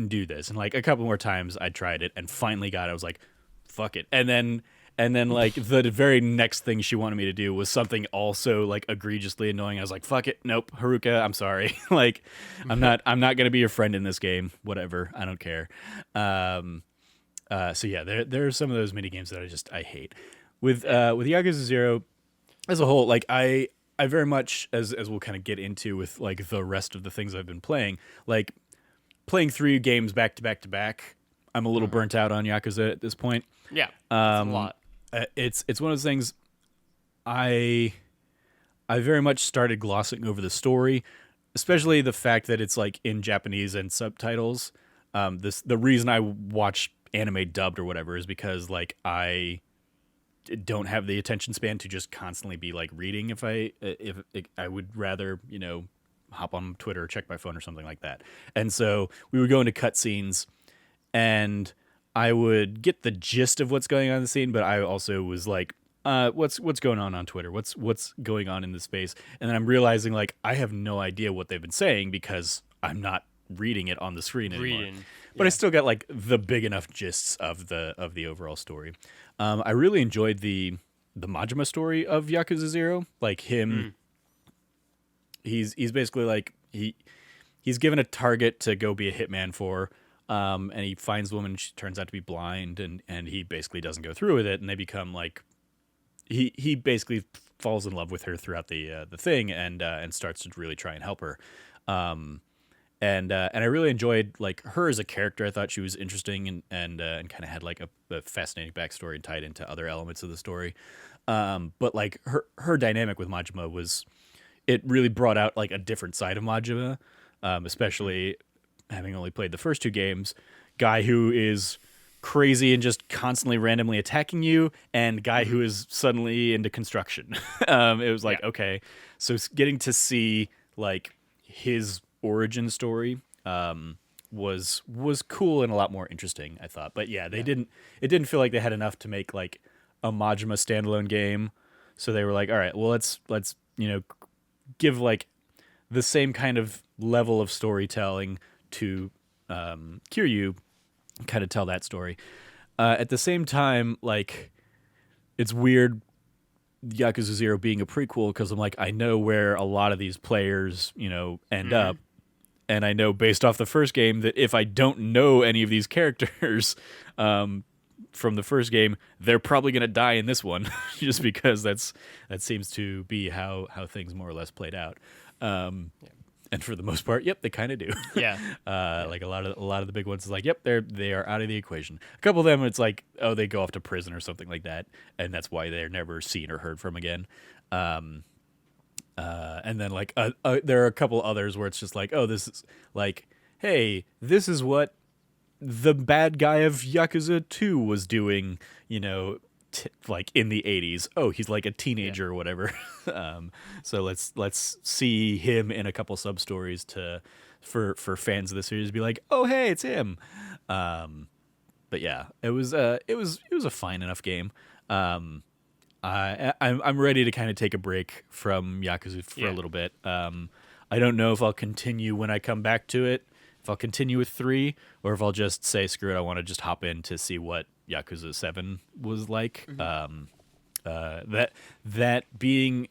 [SPEAKER 1] do this. And like a couple more times I tried it and finally got it. I was like, fuck it. And then like the very next thing she wanted me to do was something also like egregiously annoying. I was like, fuck it. Nope. Haruka, I'm sorry. Like I'm not going to be your friend in this game. Whatever. I don't care. So yeah, there are some of those mini games that I hate. With Yakuza 0 as a whole, like I very much, as we'll kind of get into with like the rest of the things I've been playing, like playing 3 games back to back to back, I'm a little burnt out on Yakuza at this point.
[SPEAKER 2] Yeah, that's a lot.
[SPEAKER 1] It's one of those things. I very much started glossing over the story, especially the fact that it's like in Japanese and subtitles. The reason I watch anime dubbed or whatever is because like I don't have the attention span to just constantly be like reading. If I would rather hop on Twitter or check my phone or something like that. And so we would go into cutscenes, and I would get the gist of what's going on in the scene, but I also was like, what's going on Twitter? What's going on in this space? And then I'm realizing like I have no idea what they've been saying because I'm not reading it on the screen anymore. But I still got like the big enough gists of the overall story. I really enjoyed the Majima story of Yakuza 0. Like him, he's basically like he's given a target to go be a hitman for, and he finds the woman. She turns out to be blind, and he basically doesn't go through with it, and they become like he basically falls in love with her throughout the thing, and starts to really try and help her. And I really enjoyed like her as a character. I thought she was interesting and kind of had like a fascinating backstory and tied into other elements of the story. But like her dynamic with Majima it really brought out like a different side of Majima, especially having only played the first 2 games. Guy who is crazy and just constantly randomly attacking you, and guy who is suddenly into construction. It was like, okay, so getting to see like his origin story was cool and a lot more interesting, I thought. But yeah, it didn't feel like they had enough to make like a Majima standalone game, so they were like, all right, well let's give like the same kind of level of storytelling to Kiryu, kind of tell that story. At the same time, like it's weird Yakuza 0 being a prequel, because I'm like, I know where a lot of these players end up. and I know based off the first game that if I don't know any of these characters from the first game, they're probably going to die in this one, just because that seems to be how things more or less played out. And for the most part, yep, they kind of do.
[SPEAKER 2] Yeah.
[SPEAKER 1] Like a lot of the big ones is like, yep, they are out of the equation. A couple of them, it's like, oh, they go off to prison or something like that, and that's why they're never seen or heard from again. And then like there are a couple others where it's just like, oh, this is like, hey, this is what the bad guy of Yakuza 2 was doing, like in the 80s. Oh, he's like a teenager or whatever. So let's see him in a couple sub stories for fans of the series to be like, oh, hey, it's him. But yeah, it was a fine enough game. I'm ready to kind of take a break from Yakuza for a little bit. I don't know if I'll continue when I come back to it, if I'll continue with 3, or if I'll just say, screw it, I want to just hop in to see what Yakuza 7 was like. That being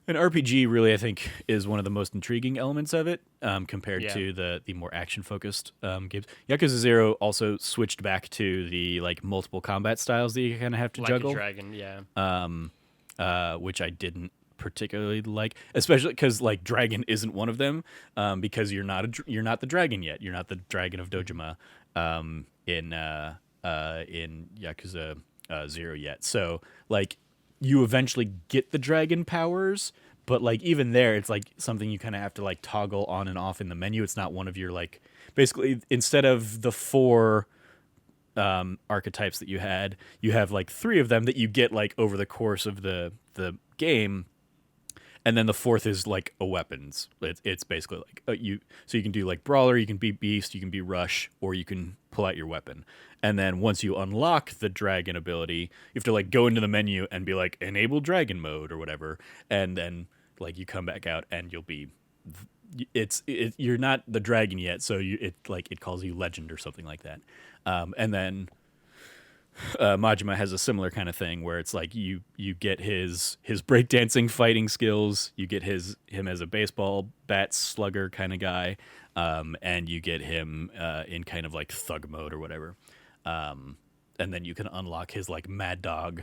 [SPEAKER 1] an RPG really, I think, is one of the most intriguing elements of it, compared to the more action-focused games. Yakuza 0 also switched back to the like multiple combat styles that you kind of have to juggle.
[SPEAKER 2] Like a dragon,
[SPEAKER 1] Which I didn't particularly like, especially because like dragon isn't one of them, because you're not the dragon yet. You're not the dragon of Dojima in Yakuza 0 yet. So like you eventually get the dragon powers, but like even there, it's like something you kind of have to like toggle on and off in the menu. It's not one of your like, basically instead of the 4 archetypes that you have like 3 of them that you get like over the course of the game. And then the 4th is like a weapons. It's basically like so you can do like brawler, you can be beast, you can be rush, or you can pull out your weapon. And then once you unlock the dragon ability, you have to like go into the menu and be like enable dragon mode or whatever, and then like you come back out and you'll be you're not the dragon yet, so it calls you legend or something like that. And then Majima has a similar kind of thing where it's like you get his breakdancing fighting skills, you get him as a baseball bat slugger kind of guy, and you get him in kind of like thug mode or whatever, and then you can unlock his like mad dog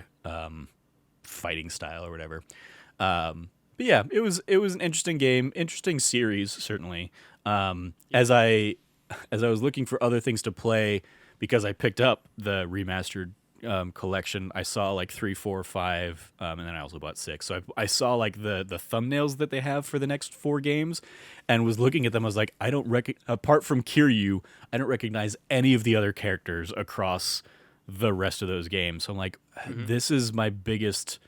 [SPEAKER 1] fighting style or whatever. But yeah, it was an interesting game, interesting series certainly. As I was looking for other things to play, because I picked up the remastered collection, I saw like 3, 4, 5, and then I also bought 6. So I saw like the thumbnails that they have for the next 4 games, and was looking at them. I was like, apart from Kiryu, I don't recognize any of the other characters across the rest of those games. So I'm like, this is my biggest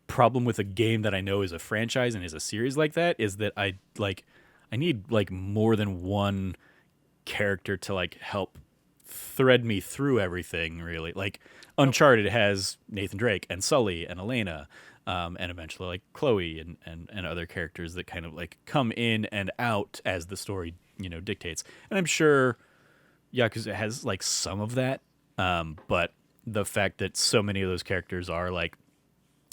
[SPEAKER 1] problem with a game that I know is a franchise and is a series like that, is that I need like more than one character to like help thread me through everything, really. Like Uncharted has Nathan Drake and Sully and Elena, and eventually like Chloe and other characters that kind of like come in and out as the story dictates. And I'm sure Yakuza has like some of that, but the fact that so many of those characters are like,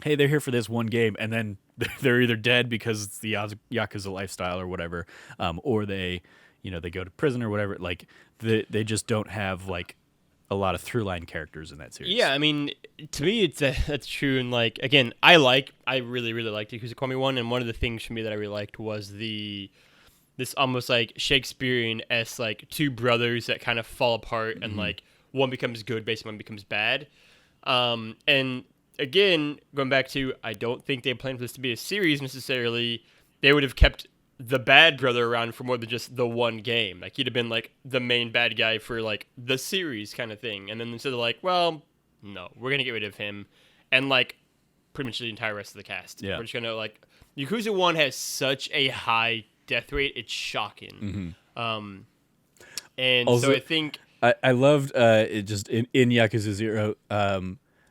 [SPEAKER 1] hey, they're here for this one game, and then they're either dead because it's the Yakuza lifestyle or whatever, or they go to prison or whatever. Like they just don't have like a lot of through line characters in that series.
[SPEAKER 2] Yeah, I mean, to me, that's true. And like again, I really really liked Yakuza Kiwami 1, and one of the things for me that I really liked was this almost like Shakespearean-esque like 2 brothers that kind of fall apart, and like one becomes good, basically one becomes bad. And again, going back to, I don't think they planned for this to be a series necessarily. They would have kept the bad brother around for more than just the one game. Like he'd have been like the main bad guy for like the series kind of thing. And then instead of like, well, no, we're gonna get rid of him, and like pretty much the entire rest of the cast.
[SPEAKER 1] Yeah.
[SPEAKER 2] We're just gonna like, Yakuza 1 has such a high death rate, it's shocking. And also, so I think
[SPEAKER 1] I loved it just in Yakuza 0.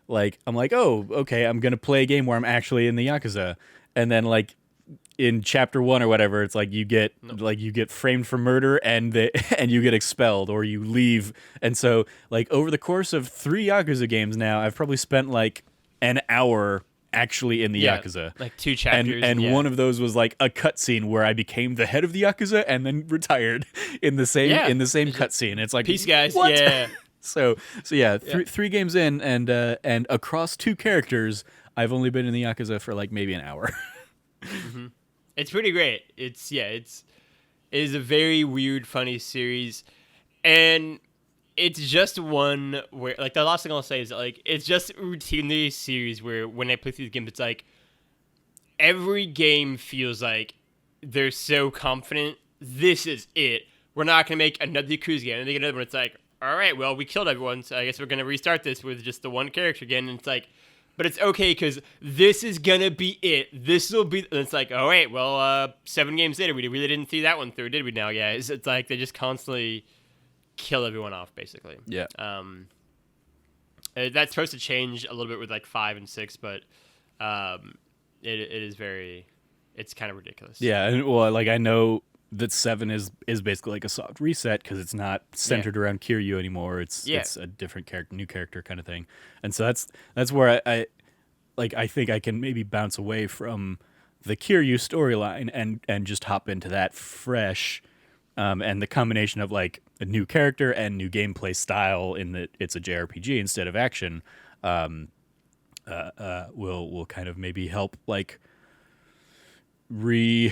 [SPEAKER 1] Like I'm like, oh, okay, I'm gonna play a game where I'm actually in the Yakuza, and then like in chapter 1 or whatever, it's like you get framed for murder and you get expelled or you leave. And so like over the course of 3 Yakuza games now, I've probably spent like an hour actually in the Yakuza.
[SPEAKER 2] Like 2 chapters.
[SPEAKER 1] And one of those was like a cutscene where I became the head of the Yakuza and then retired in the same cutscene. It's like,
[SPEAKER 2] peace, guys.
[SPEAKER 1] What?
[SPEAKER 2] Yeah.
[SPEAKER 1] So yeah, three games in, and across 2 characters, I've only been in the Yakuza for like maybe an hour.
[SPEAKER 2] Mm-hmm. It's pretty great. It is a very weird, funny series, and it's just one where, like, the last thing I'll say is that, like, it's just routinely a series where when I play through the game, it's like every game feels like they're so confident. This is it. We're not gonna make another Yakuza game, and they get another one. It's like, all right, well, we killed everyone, so I guess we're gonna restart this with just the one character again. And it's like, but it's okay because this is gonna be it. This will be. And it's like, all right, well, 7 games later, we really didn't see that one through, did we? Now, yeah, it's like they just constantly kill everyone off, basically.
[SPEAKER 1] Yeah.
[SPEAKER 2] That's supposed to change a little bit with like 5 and 6, but it is very. It's kind of ridiculous.
[SPEAKER 1] Yeah, and well, like I know that 7 is basically like a soft reset because it's not centered around Kiryu anymore. It's a different character, new character kind of thing, and so that's where I think I can maybe bounce away from the Kiryu storyline and just hop into that fresh, and the combination of like a new character and new gameplay style in that it's a JRPG instead of action, will kind of maybe help like reignite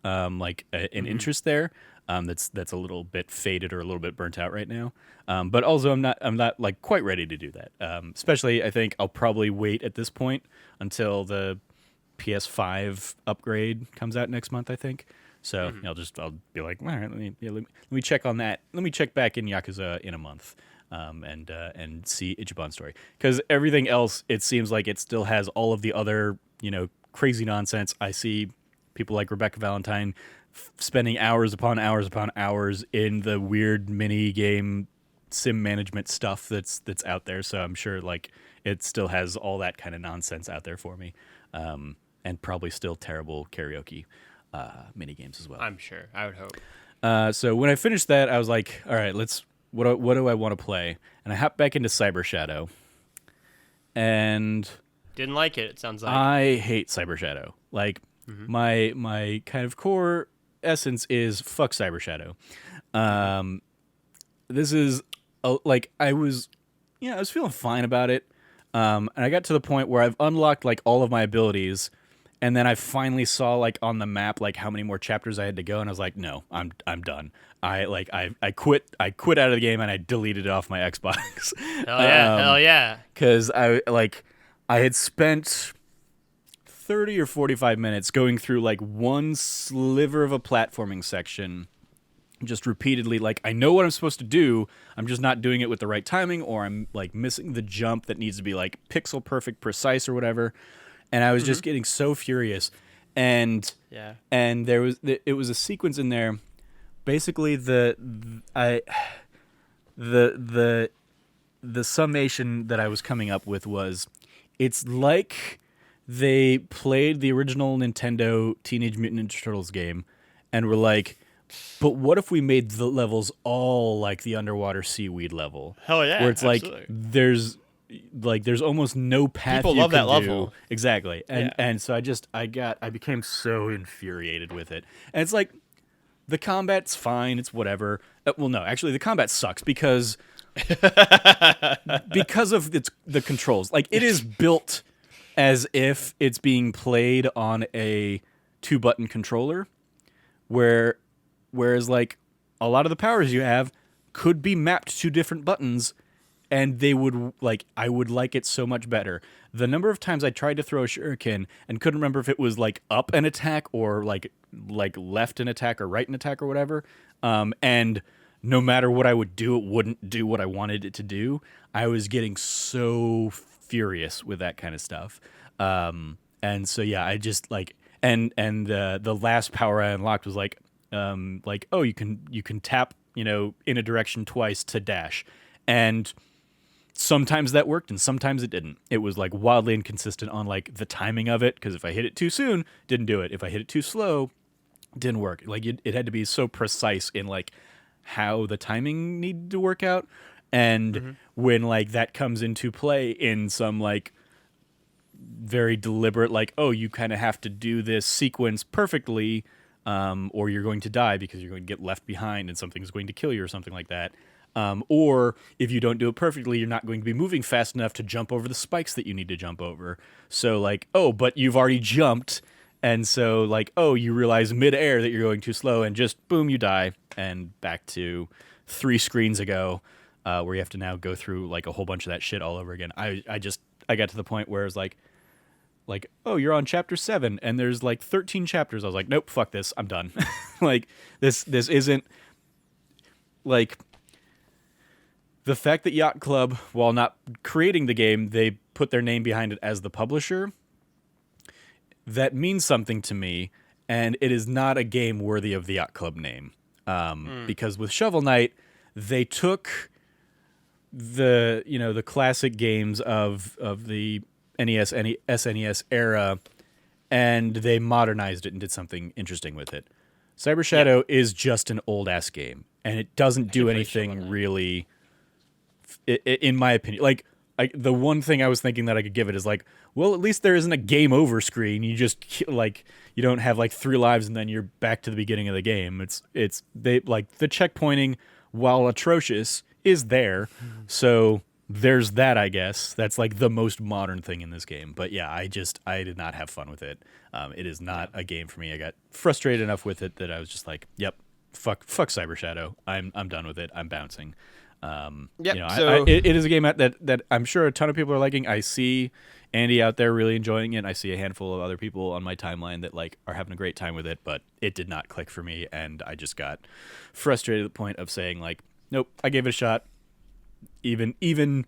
[SPEAKER 1] an interest there that's a little bit faded or a little bit burnt out right now, but also I'm not like quite ready to do that, especially I think I'll probably wait at this point until the PS5 upgrade comes out next month, I think. So I'll be like, all right, let me check on that. Let me check back in Yakuza in a month, and see Ichiban story, because everything else, it seems like it still has all of the other crazy nonsense. I see people like Rebecca Valentine spending hours upon hours upon hours in the weird mini game sim management stuff that's out there. So I'm sure like it still has all that kind of nonsense out there for me, and probably still terrible karaoke mini games as well.
[SPEAKER 2] I'm sure. I would hope.
[SPEAKER 1] So when I finished that, I was like, all right, what do I want to play? And I hopped back into Cyber Shadow, and
[SPEAKER 2] didn't like it. It sounds like
[SPEAKER 1] I hate Cyber Shadow. Like my kind of core essence is fuck Cyber Shadow. This is like I was feeling fine about it, and I got to the point where I've unlocked like all of my abilities, and then I finally saw like on the map like how many more chapters I had to go, and I was like, no, I'm done. I quit out of the game and I deleted it off my Xbox.
[SPEAKER 2] Hell yeah.
[SPEAKER 1] Because I had spent 30 or 45 minutes going through like one sliver of a platforming section, just repeatedly. Like, I know what I'm supposed to do, I'm just not doing it with the right timing, or I'm like missing the jump that needs to be like pixel perfect precise or whatever. And I was just getting so furious. And it was a sequence in there. Basically the summation that I was coming up with was, it's like they played the original Nintendo Teenage Mutant Ninja Turtles game and were like, but what if we made the levels all like the underwater seaweed level?
[SPEAKER 2] Hell yeah.
[SPEAKER 1] Where it's absolutely. There's almost no path.
[SPEAKER 2] People love that level.
[SPEAKER 1] Exactly. And so I became so infuriated with it. And it's like, the combat's fine, it's whatever. Well, no, actually the combat sucks because of the controls. Like, it is built as if it's being played on a 2-button controller, whereas like a lot of the powers you have could be mapped to different buttons, and they would like, I would like it so much better. The number of times I tried to throw a shuriken and couldn't remember if it was like up an attack or like left an attack or right an attack or whatever, and no matter what I would do, it wouldn't do what I wanted it to do. I was getting so furious with that kind of stuff, and so yeah, I just like, and the last power I unlocked was like oh, you can tap in a direction twice to dash, and sometimes that worked and sometimes it didn't. It was like wildly inconsistent on like the timing of it, because if I hit it too soon, didn't do it. If I hit it too slow, didn't work. Like it had to be so precise in like how the timing needed to work out. And when like that comes into play in some like very deliberate, like, oh, you kind of have to do this sequence perfectly, or you're going to die because you're going to get left behind and something's going to kill you or something like that. Or if you don't do it perfectly, you're not going to be moving fast enough to jump over the spikes that you need to jump over. So like, oh, but you've already jumped. And so like, oh, you realize midair that you're going too slow and just boom, you die. And back to 3 screens ago, where you have to now go through like a whole bunch of that shit all over again. I got to the point where it's like, oh, you're on chapter 7 and there's like 13 chapters. I was like, nope, fuck this. I'm done. Like this isn't like the fact that Yacht Club, while not creating the game, they put their name behind it as the publisher. That means something to me, and it is not a game worthy of the Yacht Club name. Because with Shovel Knight, they took the classic games of the NES, SNES era, and they modernized it and did something interesting with it. Cyber Shadow is just an old ass game, and it doesn't do anything really. In my opinion, like the one thing I was thinking that I could give it is like, well, at least there isn't a game over screen. You just like you don't have like 3 lives and then you're back to the beginning of the game. It's they like the checkpointing, while atrocious, is there. So there's that, I guess. That's like the most modern thing in this game. But yeah, I did not have fun with it. It is not a game for me. I got frustrated enough with it that I was just like, yep, fuck Cyber Shadow. I'm done with it. I'm bouncing. It is a game that I'm sure a ton of people are liking. I see Andy out there really enjoying it. I see a handful of other people on my timeline that like are having a great time with it, but it did not click for me, and I just got frustrated at the point of saying like, nope, I gave it a shot. Even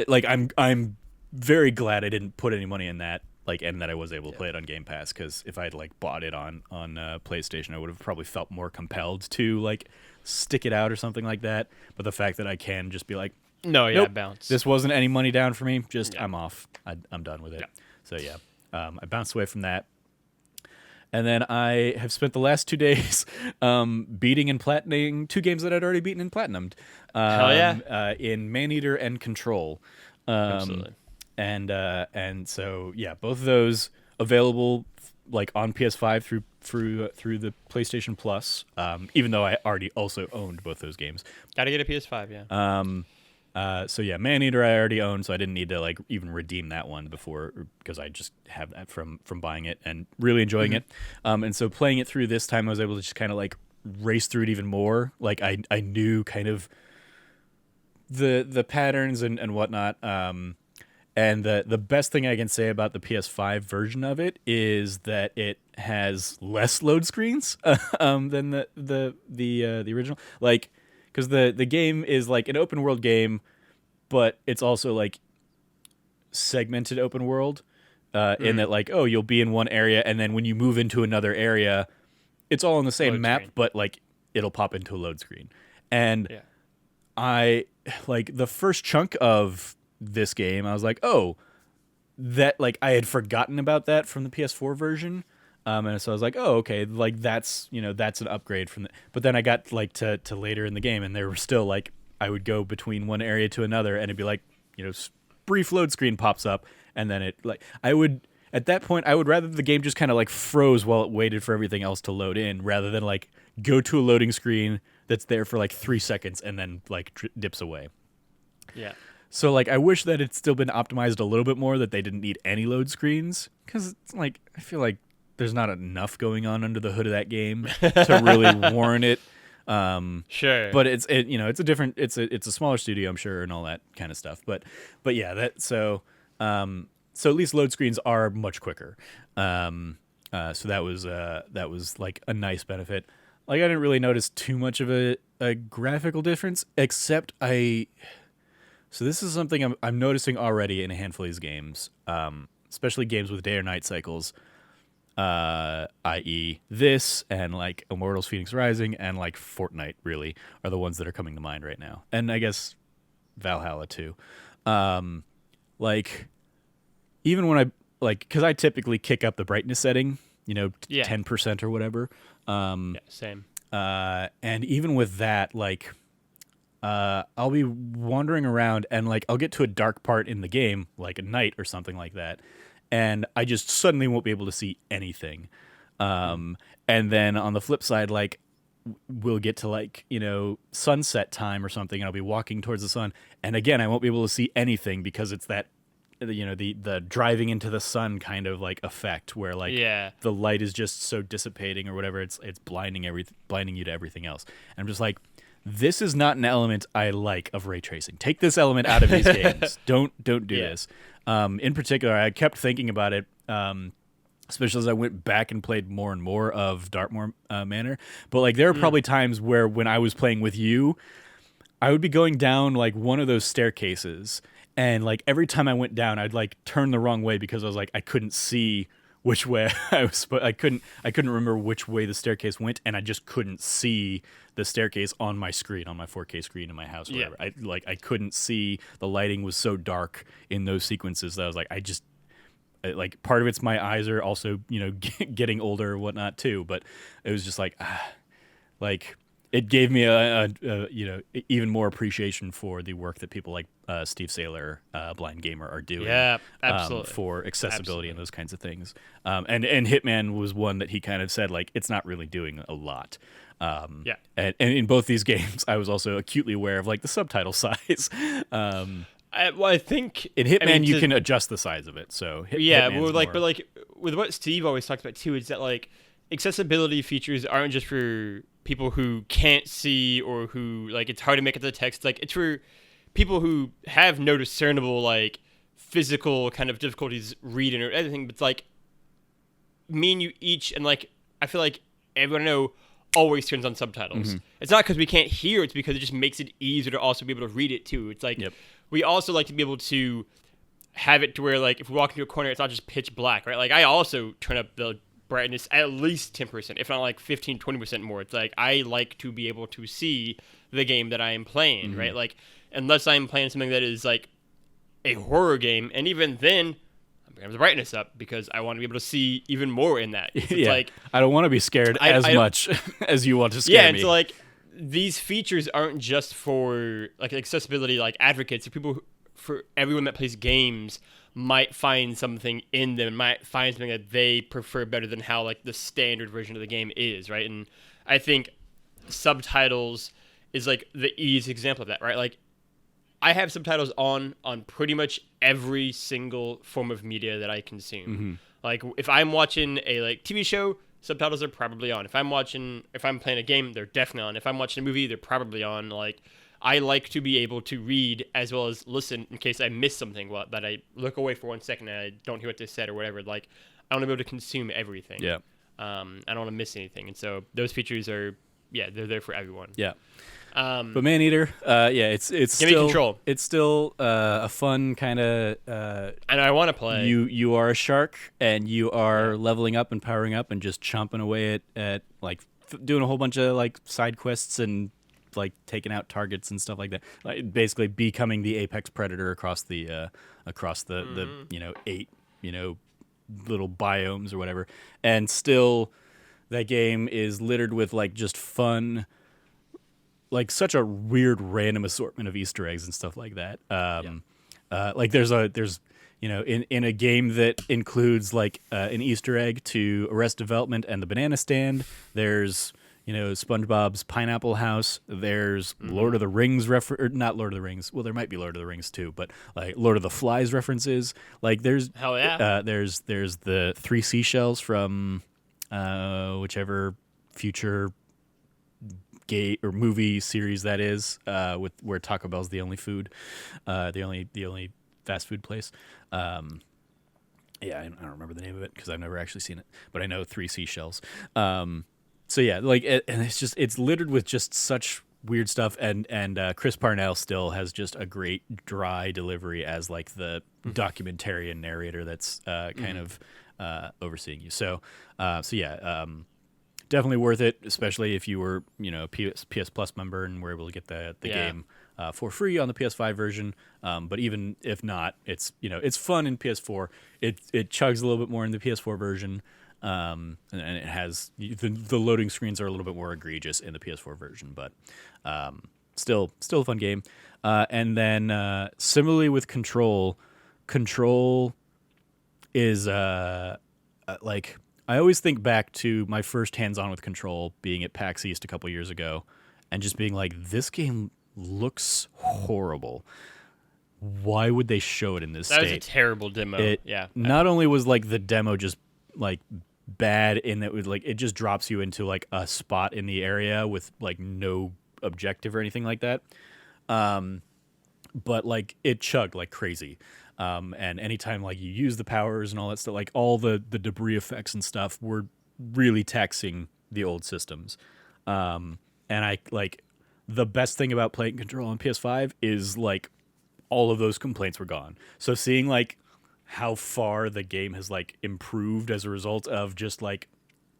[SPEAKER 1] like I'm very glad I didn't put any money in that, like, and that I was able to play it on Game Pass, because if I had like bought it on PlayStation, I would have probably felt more compelled to like stick it out or something like that. But the fact that I can just be like, nope,
[SPEAKER 2] bounce.
[SPEAKER 1] This wasn't any money down for me. Just I'm off. I'm done with it. Yeah. So yeah, I bounced away from that. And then I have spent the last 2 days beating and platining 2 games that I'd already beaten and platinumed.
[SPEAKER 2] Hell yeah!
[SPEAKER 1] In Maneater and Control.
[SPEAKER 2] Absolutely.
[SPEAKER 1] And so yeah, both of those available like on PS5 through the PlayStation Plus. Even though I already also owned both those games.
[SPEAKER 2] Gotta get a PS5, yeah.
[SPEAKER 1] So yeah, Maneater I already owned, so I didn't need to like even redeem that one before, because I just have that from buying it and really enjoying it. And so playing it through this time, I was able to just kind of like race through it even more. Like I knew kind of the patterns and whatnot. And the best thing I can say about the PS5 version of it is that it has less load screens than the original. Like, because the game is like an open world game, but it's also like segmented open world in that like, oh, you'll be in one area, and then when you move into another area, it's all on the same map, but like it'll pop into a load screen. And I like the first chunk of this game, I was like, oh, that like I had forgotten about that from the PS4 version. And so I was like, oh, okay, like that's an upgrade from the. But then I got like to later in the game, and there were still like I would go between one area to another, and it'd be like, brief load screen pops up, and then it like at that point I would rather the game just kind of like froze while it waited for everything else to load in, rather than like go to a loading screen that's there for like 3 seconds and then like dips away.
[SPEAKER 2] Yeah.
[SPEAKER 1] So like I wish that it's still been optimized a little bit more, that they didn't need any load screens, because it's like I feel like there's not enough going on under the hood of that game to really warrant it.
[SPEAKER 2] Sure.
[SPEAKER 1] But it's a different, it's a smaller studio, I'm sure, and all that kind of stuff. But yeah, so at least load screens are much quicker. So that was like a nice benefit. Like I didn't really notice too much of a graphical difference, except so this is something I'm noticing already in a handful of these games, especially games with day or night cycles, i.e. this and like Immortals Phoenix Rising and like Fortnite really are the ones that are coming to mind right now. And I guess Valhalla too. Like even when I like, because I typically kick up the brightness setting, 10% or whatever.
[SPEAKER 2] Same.
[SPEAKER 1] And even with that, like, I'll be wandering around and like I'll get to a dark part in the game, like at night or something like that, and I just suddenly won't be able to see anything. And then on the flip side, like we'll get to like, sunset time or something, and I'll be walking towards the sun, and again I won't be able to see anything because it's that the driving into the sun kind of like effect where like the light is just so dissipating or whatever, it's blinding you to everything else. And I'm just like, this is not an element I like of ray tracing. Take this element out of these games. Don't do this. In particular, I kept thinking about it, especially as I went back and played more and more of Dartmoor Manor. But like there are probably times where when I was playing with you, I would be going down like one of those staircases, and like every time I went down, I'd like turn the wrong way because I was like I couldn't see which way I was. I couldn't remember which way the staircase went, and I just couldn't see the staircase on my screen, on my 4K screen in my house. Or whatever. I couldn't see. The lighting was so dark in those sequences that I was like, like part of it's my eyes are also getting older or whatnot too. But it was just like like. It gave me a even more appreciation for the work that people like Steve Saylor, Blind Gamer, are doing.
[SPEAKER 2] Yeah, absolutely.
[SPEAKER 1] For accessibility and those kinds of things. And Hitman was one that he kind of said like it's not really doing a lot. And in both these games, I was also acutely aware of like the subtitle size.
[SPEAKER 2] I think
[SPEAKER 1] in Hitman you can adjust the size of it. So
[SPEAKER 2] but like with what Steve always talks about too is that like accessibility features aren't just for people who can't see or who like it's hard to make out the text. Like it's for people who have no discernible like physical kind of difficulties reading or anything. But it's like me and you each, and like I feel like everyone I know always turns on subtitles. Mm-hmm. It's not because we can't hear; it's because it just makes it easier to also be able to read it too. It's like we also like to be able to have it to where like if we walk into a corner, it's not just pitch black, right? Like I also turn up the brightness at least 10%, if not like 15-20% more. It's like I like to be able to see the game that I am playing, right? Like unless I'm playing something that is like a horror game, and even then I'm gonna have the brightness up because I want to be able to see even more in that. It's like I
[SPEAKER 1] don't want to be scared as much as you want to scare me.
[SPEAKER 2] Yeah, and so like these features aren't just for like accessibility like advocates, or people for everyone that plays games might find something in them, might find something that they prefer better than how like the standard version of the game is, right? And I think subtitles is like the easy example of that, right? Like I have subtitles on pretty much every single form of media that I consume. Mm-hmm. Like if I'm watching a like TV show, subtitles are probably on. If I'm playing a game, they're definitely on. If I'm watching a movie, they're probably on. Like I like to be able to read as well as listen in case I miss something, that I look away for 1 second and I don't hear what they said or whatever. Like, I want to be able to consume everything.
[SPEAKER 1] Yeah.
[SPEAKER 2] I don't want to miss anything. And so those features are, they're there for everyone.
[SPEAKER 1] Yeah. But Maneater, it's
[SPEAKER 2] Give
[SPEAKER 1] still
[SPEAKER 2] me Control.
[SPEAKER 1] It's still a fun kind of.
[SPEAKER 2] And I want to play.
[SPEAKER 1] You are a shark, and you are leveling up and powering up and just chomping away at like doing a whole bunch of like side quests and like taking out targets and stuff like that. Like basically becoming the apex predator across the 8 little biomes or whatever. And still, that game is littered with like just fun. Like such a weird random assortment of Easter eggs and stuff like that. Like there's in a game that includes like an Easter egg to Arrested Development and the Banana Stand. There's SpongeBob's Pineapple House. There's Lord of the Rings not Lord of the Rings. Well, there might be Lord of the Rings too, but like Lord of the Flies references. Like there's there's the 3 seashells from whichever future gay or movie series that is, with where Taco Bell's the only food, the only fast food place. I don't remember the name of it because I've never actually seen it, but I know 3 seashells. So yeah, like, and it's littered with just such weird stuff, and Chris Parnell still has just a great dry delivery as like the documentarian narrator that's kind of overseeing you. So definitely worth it, especially if you were PS Plus member and were able to get the game for free on the PS5 version. But even if not, it's it's fun in PS4. It chugs a little bit more in the PS4 version. And it has the loading screens are a little bit more egregious in the PS4 version, but still a fun game. And then similarly with Control is like I always think back to my first hands-on with Control being at PAX East a couple years ago, and just being like, this game looks horrible. Why would they show it in this
[SPEAKER 2] That was a
[SPEAKER 1] state?
[SPEAKER 2] terrible demo.
[SPEAKER 1] It
[SPEAKER 2] Yeah.
[SPEAKER 1] not only was like the demo just like bad in that it was like it just drops you into like a spot in the area with like no objective or anything like that. But like it chugged like crazy. And anytime like you use the powers and all that stuff, like all the debris effects and stuff were really taxing the old systems. And I like the best thing about playing Control on PS5 is like all of those complaints were gone. So seeing like how far the game has like improved as a result of just like,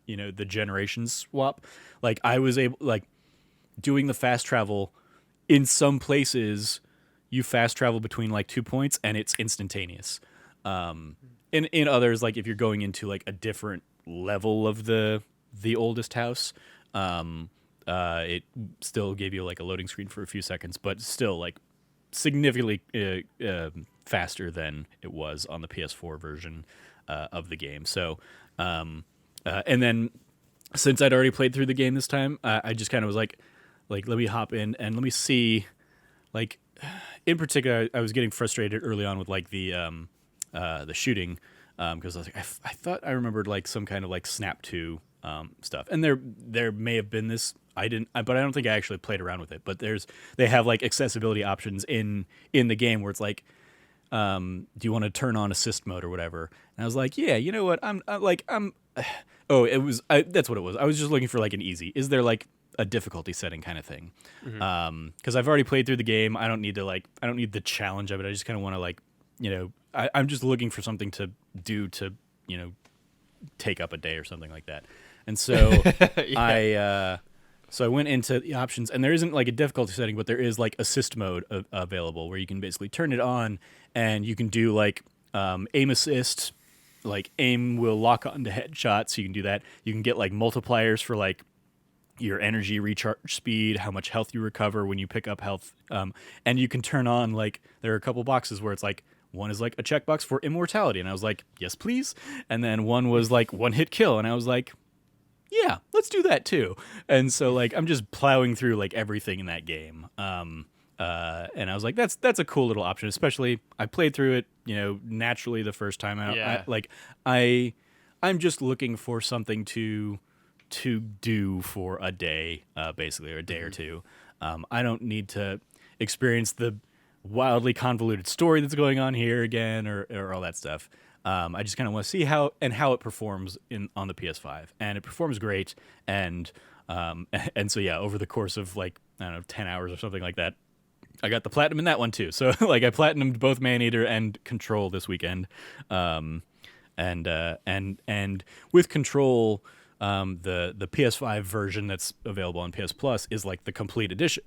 [SPEAKER 1] you know, the generation swap, like I was able like doing the fast travel in some places you fast travel between like 2 points and it's instantaneous. In others, like if you're going into like a different level of the oldest house, it still gave you like a loading screen for a few seconds, but still like significantly faster than it was on the PS4 version of the game. So, and then since I'd already played through the game this time, I just kind of was like let me hop in and let me see. Like, in particular, I was getting frustrated early on with like the shooting because I was like, I thought I remembered like some kind of like snap to stuff, and there may have been this. But I don't think I actually played around with it. But they have like accessibility options in the game where it's like, do you want to turn on assist mode or whatever? And I was like, yeah, you know what? Oh, that's what it was. I was just looking for like an easy. Is there like a difficulty setting kind of thing? Because I've already played through the game. I don't need the challenge of it. I just kind of want to like, you know, I'm just looking for something to do to, you know, take up a day or something like that. And so yeah. I went into the options, and there isn't like a difficulty setting, but there is like assist mode available where you can basically turn it on and you can do like aim assist, like aim will lock onto headshots. So you can do that. You can get like multipliers for like your energy recharge speed, how much health you recover when you pick up health. And you can turn on like, there are a couple boxes where it's like, one is like a checkbox for immortality. And I was like, yes, please. And then one was like one hit kill. And I was like, yeah, let's do that too. And so like, I'm just plowing through like everything in that game. And I was like, that's a cool little option, especially I played through it, you know, naturally the first time out.
[SPEAKER 2] Yeah.
[SPEAKER 1] I'm just looking for something to do for a day, basically, or a day or two. I don't need to experience the wildly convoluted story that's going on here again, or all that stuff. I just kind of want to see how it performs on the PS5, and it performs great. And so yeah, over the course of like I don't know 10 hours or something like that, I got the platinum in that one too. So like I platinumed both Maneater and Control this weekend. And with Control. The PS5 version that's available on PS Plus is like the complete edition.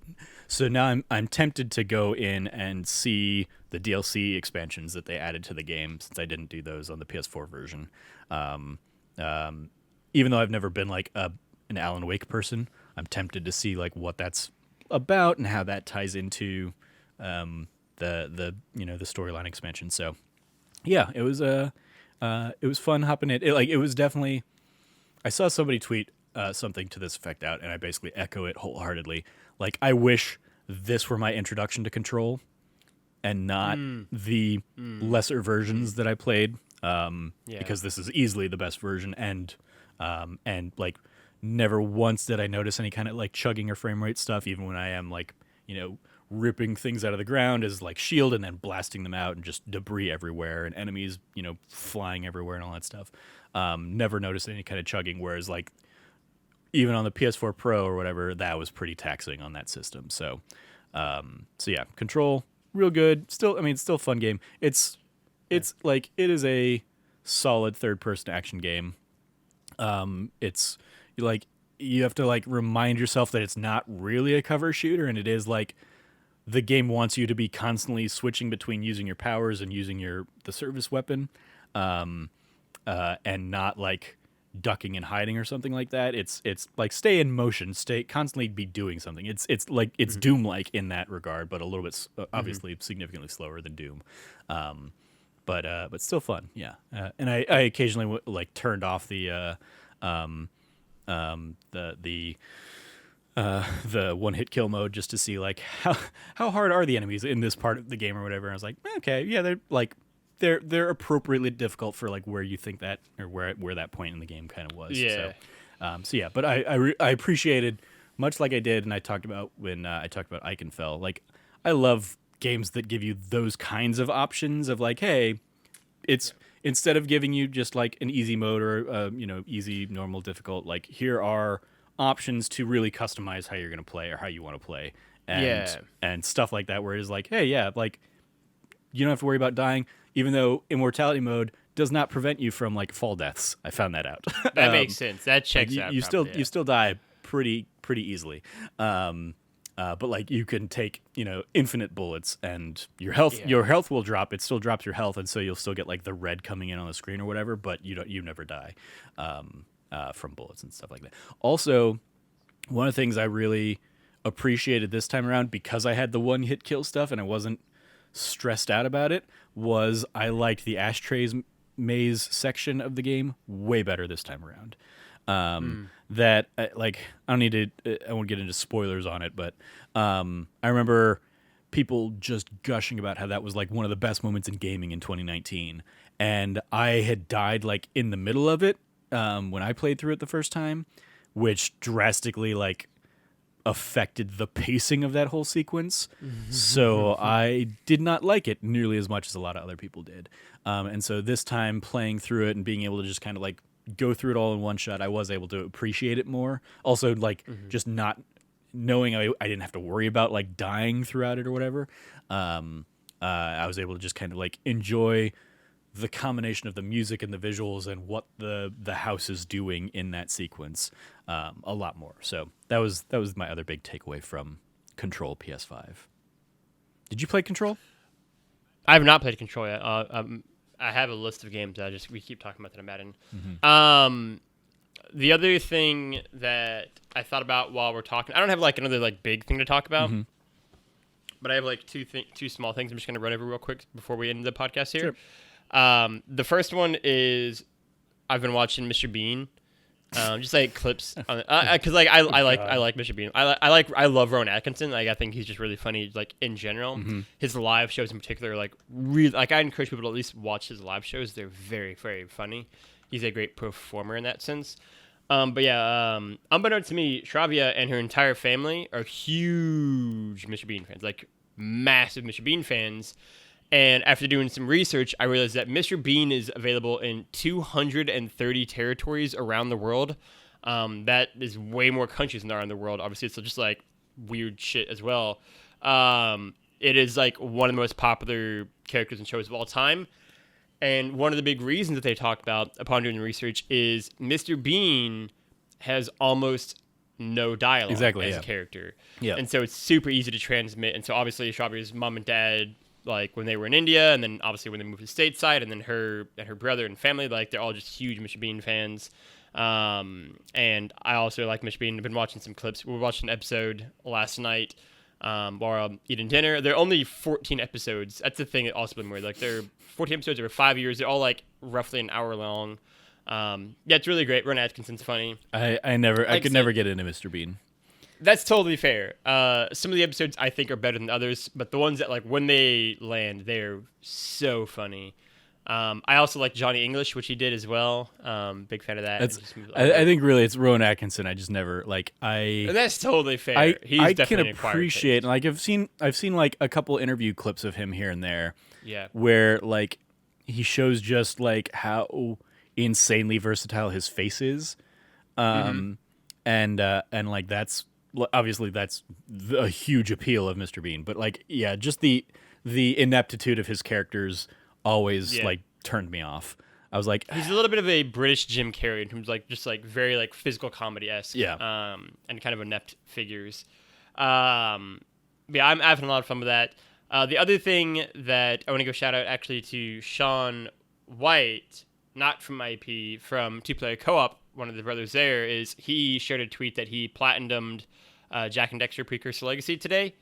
[SPEAKER 1] So now I'm tempted to go in and see the DLC expansions that they added to the game, since I didn't do those on the PS4 version. Even though I've never been like an Alan Wake person, I'm tempted to see like what that's about and how that ties into the storyline expansion. So yeah, it was fun hopping in. It was definitely. I saw somebody tweet something to this effect out, and I basically echo it wholeheartedly. Like, I wish this were my introduction to Control, and not the lesser versions that I played, because this is easily the best version. And like, never once did I notice any kind of like chugging or frame rate stuff, even when I am like, you know, ripping things out of the ground as like shield and then blasting them out, and just debris everywhere and enemies, you know, flying everywhere and all that stuff. Never noticed any kind of chugging, whereas like even on the PS4 Pro or whatever, that was pretty taxing on that system. So yeah, Control, real good. Still, I mean, it's still a fun game. It's like, it is a solid third-person action game. It's like, you have to like remind yourself that it's not really a cover shooter, and it is like the game wants you to be constantly switching between using your powers and using the service weapon. And not like ducking and hiding or something like that. It's like stay in motion, constantly be doing something. It's like it's Doom like in that regard, but a little bit obviously significantly slower than Doom. but still fun. Yeah, and I occasionally like turned off the the one hit kill mode just to see like how hard are the enemies in this part of the game or whatever. And I was like, okay, yeah, they're appropriately difficult for like where you think that or where that point in the game kind of was.
[SPEAKER 2] Yeah.
[SPEAKER 1] So yeah, but I appreciated, much like I did, and I talked about when I talked about Eichenfell. Like, I love games that give you those kinds of options of like, hey, it's instead of giving you just like an easy mode or easy, normal, difficult. Like, here are options to really customize how you're going to play or how you want to play, and stuff like that. Where it is like, hey, yeah, like you don't have to worry about dying, even though immortality mode does not prevent you from like fall deaths. I found that out.
[SPEAKER 2] That makes sense. That checks out.
[SPEAKER 1] You still die pretty easily. But like you can take infinite bullets and your health will drop. It still drops your health, and so you'll still get like the red coming in on the screen or whatever. But you never die from bullets and stuff like that. Also, one of the things I really appreciated this time around, because I had the one hit kill stuff and I wasn't stressed out about it, was I liked the ashtrays maze section of the game way better this time around. That like I won't get into spoilers on it, but I remember people just gushing about how that was like one of the best moments in gaming in 2019, and I had died like in the middle of it when I played through it the first time, which drastically like affected the pacing of that whole sequence. So I did not like it nearly as much as a lot of other people did. And so this time playing through it and being able to just kind of like go through it all in one shot, I was able to appreciate it more. Also, like just not knowing I didn't have to worry about like dying throughout it or whatever. I was able to just kind of like enjoy the combination of the music and the visuals and what the house is doing in that sequence a lot more. So that was my other big takeaway from Control PS5. Did you play Control?
[SPEAKER 2] I have not played Control yet. I have a list of games that we keep talking about that I'm adding. The other thing that I thought about while we're talking, I don't have like another like big thing to talk about, but I have like two small things I'm just going to run over real quick before we end the podcast here. Sure. The first one is I've been watching Mr. Bean, just like clips on because like I like Mr. Bean. I love Rowan Atkinson. Like I think he's just really funny. Like in general, his live shows in particular, like really like I encourage people to at least watch his live shows. They're very very funny. He's a great performer in that sense. But yeah, unbeknownst to me, Shravya and her entire family are huge Mr. Bean fans, like massive Mr. Bean fans. And after doing some research, I realized that Mr. Bean is available in 230 territories around the world. That is way more countries than there are in the world. Obviously, it's just like weird shit as well. It is like one of the most popular characters and shows of all time. And one of the big reasons that they talked about upon doing the research is Mr. Bean has almost no dialogue as a character. Yeah. And so it's super easy to transmit. And so obviously Shravya's mom and dad, like when they were in India, and then obviously when they moved to stateside, and then her brother and family, like they're all just huge Mr. Bean fans. And I also like Mr. Bean. I've been watching some clips. We were watching an episode last night while I'm eating dinner. There are only 14 episodes. That's the thing that also been weird. Like they're 14 episodes over 5 years. They're all like roughly an hour long. Yeah, it's really great. Ron Atkinson's funny.
[SPEAKER 1] I could never get into Mr. Bean.
[SPEAKER 2] That's totally fair. Some of the episodes I think are better than others, but the ones that like when they land, they're so funny. I also like Johnny English, which he did as well. Big fan of that.
[SPEAKER 1] I think really it's Rowan Atkinson. I just never like
[SPEAKER 2] That's totally fair.
[SPEAKER 1] I can appreciate, like I've seen like a couple interview clips of him here and there.
[SPEAKER 2] Yeah.
[SPEAKER 1] Where like he shows just like how insanely versatile his face is, and like that's obviously that's a huge appeal of Mr. Bean. But like yeah, just the ineptitude of his characters always like turned me off. I was like,
[SPEAKER 2] he's a little bit of a British Jim Carrey in terms of like just like very like physical comedy-esque, and kind of inept figures. Yeah, I'm having a lot of fun with that. The other thing that I want to go shout out actually to Sean White, not from IP, from Two Player Co-op, one of the brothers there, is he shared a tweet that he platinumed Jak and Daxter Precursor Legacy today,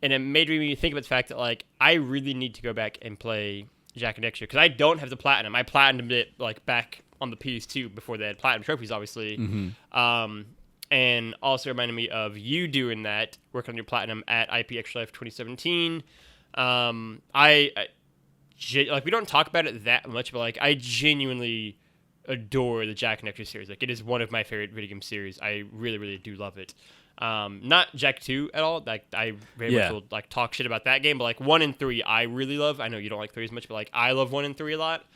[SPEAKER 2] and it made me think about the fact that like I really need to go back and play Jak Daxter because I don't have the platinum. I platinumed it like back on the PS2 before they had platinum trophies, obviously. And also reminded me of you doing that, working on your platinum at IP Extra Life 2017. Like we don't talk about it that much, but like I genuinely adore the Jak Daxter series. Like it is one of my favorite video game series. I really, really do love it. Not Jak 2 at all. Like I very much will like talk shit about that game, but like 1 and 3 I really love. I know you don't like 3 as much, but like I love 1 and 3 a lot.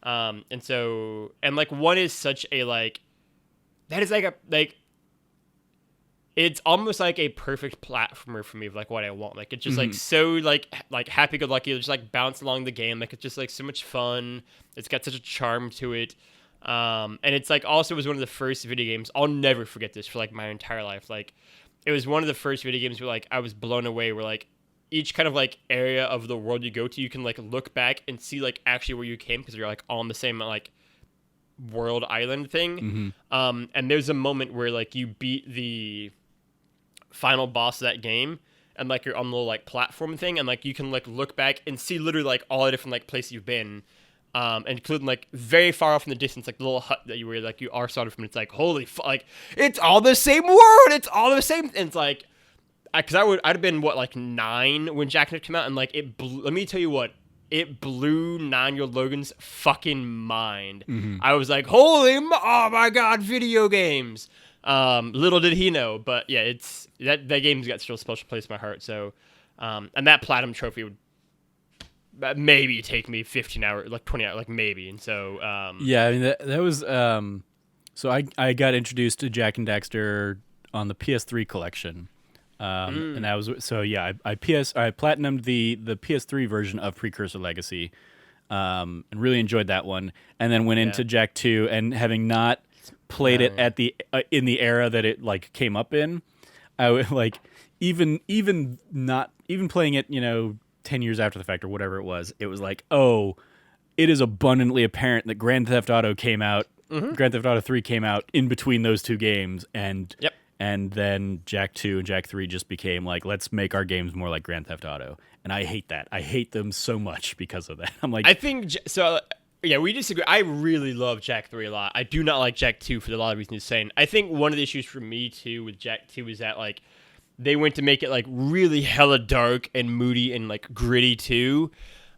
[SPEAKER 2] And like 1 is such a like that is like it's almost like a perfect platformer for me of like what I want. Like it's just like so like happy go lucky, just like bounce along the game. Like it's just like so much fun. It's got such a charm to it. And it's like also was one of the first video games. I'll never forget this for like my entire life. Like it was one of the first video games where like I was blown away where like each kind of like area of the world you go to, you can like look back and see like actually where you came because you're like on the same like world island thing. And there's a moment where like you beat the final boss of that game and like you're on the little like platform thing and like you can like look back and see literally like all the different like places you've been and including like very far off in the distance like the little hut that you were like you are started from. It's like holy like it's all the same world, it's all the same. And it's like because I'd have been what like 9 when Jak Daxter came out and like it let me tell you what, it blew 9-year-old Logan's fucking mind. I was like oh my god, video games. Little did he know, but yeah, it's that game's got still a special place in my heart. So, and that platinum trophy would maybe take me 15 hours, like 20 hours, like maybe. And so,
[SPEAKER 1] yeah, I mean that was so I got introduced to Jak and Daxter on the PS3 collection, and that was so yeah I platinumed the PS3 version of Precursor Legacy, and really enjoyed that one, and then went into Jak 2 and having not played it at the in the era that it like came up in, I would like even playing it 10 years after the fact or whatever it was like, oh, it is abundantly apparent that Grand Theft Auto came out, Grand Theft Auto 3 came out in between those two games, and then Jak 2 and Jak 3 just became like, let's make our games more like Grand Theft Auto, and I hate that. I hate them so much because of that. I'm like,
[SPEAKER 2] I think so. Yeah, we disagree. I really love Jak 3 a lot. I do not like Jak 2 for a lot of reasons you're saying. I think one of the issues for me, too, with Jak 2 is that, like, they went to make it, like, really hella dark and moody and, like, gritty, too.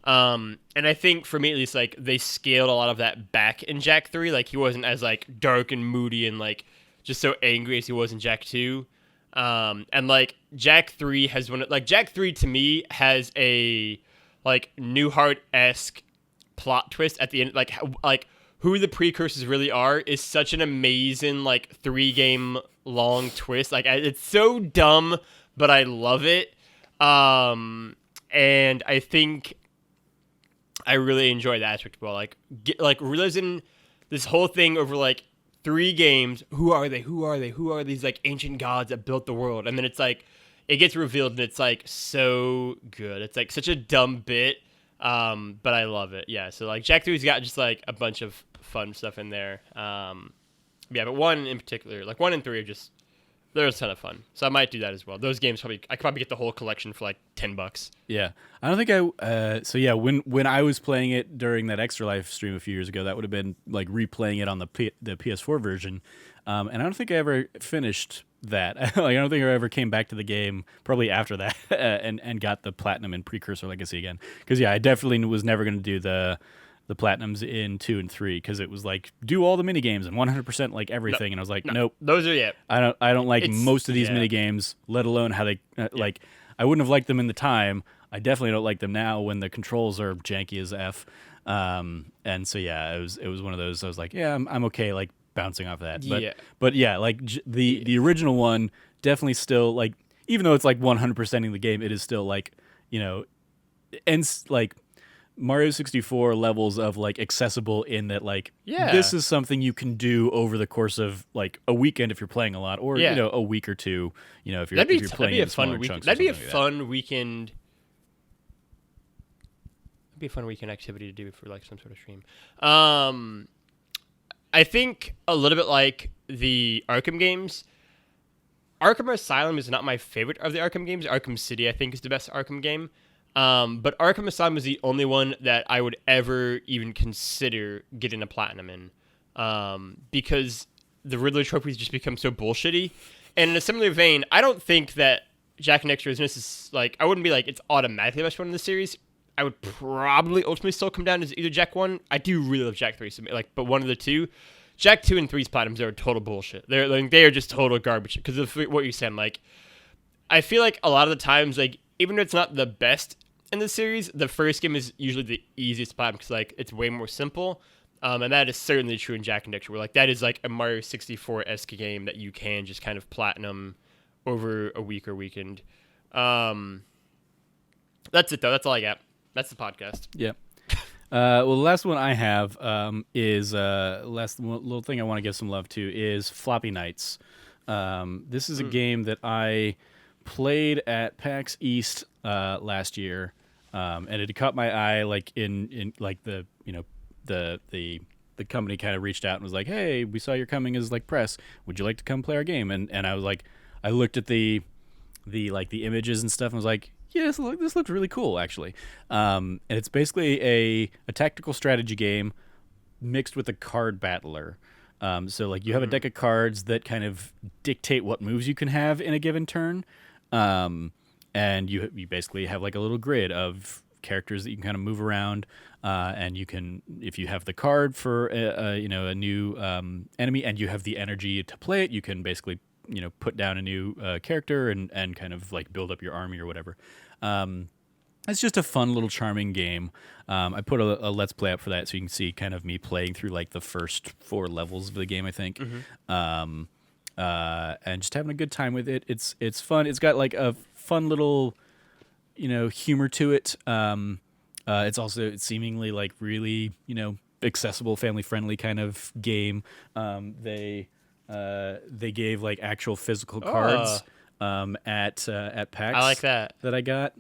[SPEAKER 2] And I think, for me at least, like, they scaled a lot of that back in Jak 3. Like, he wasn't as, like, dark and moody and, like, just so angry as he was in Jak 2. And, like, Jak 3 has one... Like, Jak 3, to me, has a, like, Newhart-esque plot twist at the end, like who the precursors really are is such an amazing like 3-game long twist. Like it's so dumb, but I love it. And I think I really enjoy that aspect as well. Like realizing this whole thing over like 3 games. Who are they? Who are they? Who are these like ancient gods that built the world? And then it's like it gets revealed and it's like so good. It's like such a dumb bit. But I love it. Yeah. So like Jak 3's got just like a bunch of fun stuff in there. Yeah, but 1 in particular, like 1 and 3 are just, they're a ton of fun. So I might do that as well. Those games I could probably get the whole collection for like $10.
[SPEAKER 1] Yeah. I don't think so yeah, when I was playing it during that Extra Life stream a few years ago, that would have been like replaying it on the PS4 version. And I don't think I ever finished that. Like I don't think I ever came back to the game probably after that and got the platinum in Precursor Legacy again. Because yeah, I definitely was never going to do the platinums in 2 and 3 because it was like do all the mini games and 100% like everything, and I was like, nope.
[SPEAKER 2] Those are
[SPEAKER 1] I don't like most of these mini games, let alone how they like. I wouldn't have liked them in the time. I definitely don't like them now when the controls are janky as f. And so yeah, it was one of those. I was like, yeah, I'm okay like bouncing off that. But yeah, like the original one definitely still like, even though it's like 100%ing the game, it is still like ends like Mario 64 levels of like accessible in that like this is something you can do over the course of like a weekend if you're playing a lot, or a week or two, if you're playing in smaller chunks.
[SPEAKER 2] That'd be a fun weekend. That'd be a fun weekend activity to do for like some sort of stream. I think a little bit like the Arkham games. Arkham Asylum is not my favorite of the Arkham games. Arkham City, I think, is the best Arkham game. But Arkham Asylum was the only one that I would ever even consider getting a platinum in, because the Riddler trophies just become so bullshitty. And in a similar vein, I don't think that Jak and Daxter is like, I wouldn't be like it's automatically the best one in the series. I would probably ultimately still come down as either Jak 1. I do really love Jak 3, so but one of the two. Jak 2 and 3's platinums are total bullshit. They are just total garbage because of what you're saying. Like, I feel like a lot of the times, like, even if it's not the best in the series, the first game is usually the easiest platinum because, like, it's way more simple. And that is certainly true in Jak and Daxter, where, like, that is, like, a Mario 64-esque game that you can just kind of platinum over a week or weekend. That's it, though. That's all I got. That's the podcast.
[SPEAKER 1] Yeah. Well, the last one I have is last little thing I want to give some love to is Floppy Nights. This is a game that I played at PAX East last year, and it caught my eye. Like in like the company kind of reached out and was like, "Hey, we saw you're coming as like press. Would you like to come play our game?" And I was like, I looked at the images and stuff and was like, yeah, this looks really cool, actually. And it's basically a tactical strategy game mixed with a card battler. So, like, you have a deck of cards that kind of dictate what moves you can have in a given turn. And you basically have, like, a little grid of characters that you can kind of move around. And you can, if you have the card for, a new enemy and you have the energy to play it, you can basically put down a new character and kind of like build up your army or whatever. It's just a fun little charming game. I put a let's play up for that so you can see kind of me playing through like the first 4 levels of the game, I think. And just having a good time with it. It's fun. It's got like a fun little, humor to it. It's also seemingly like really, accessible, family friendly kind of game. They gave like actual physical cards at PAX.
[SPEAKER 2] I like that
[SPEAKER 1] I got.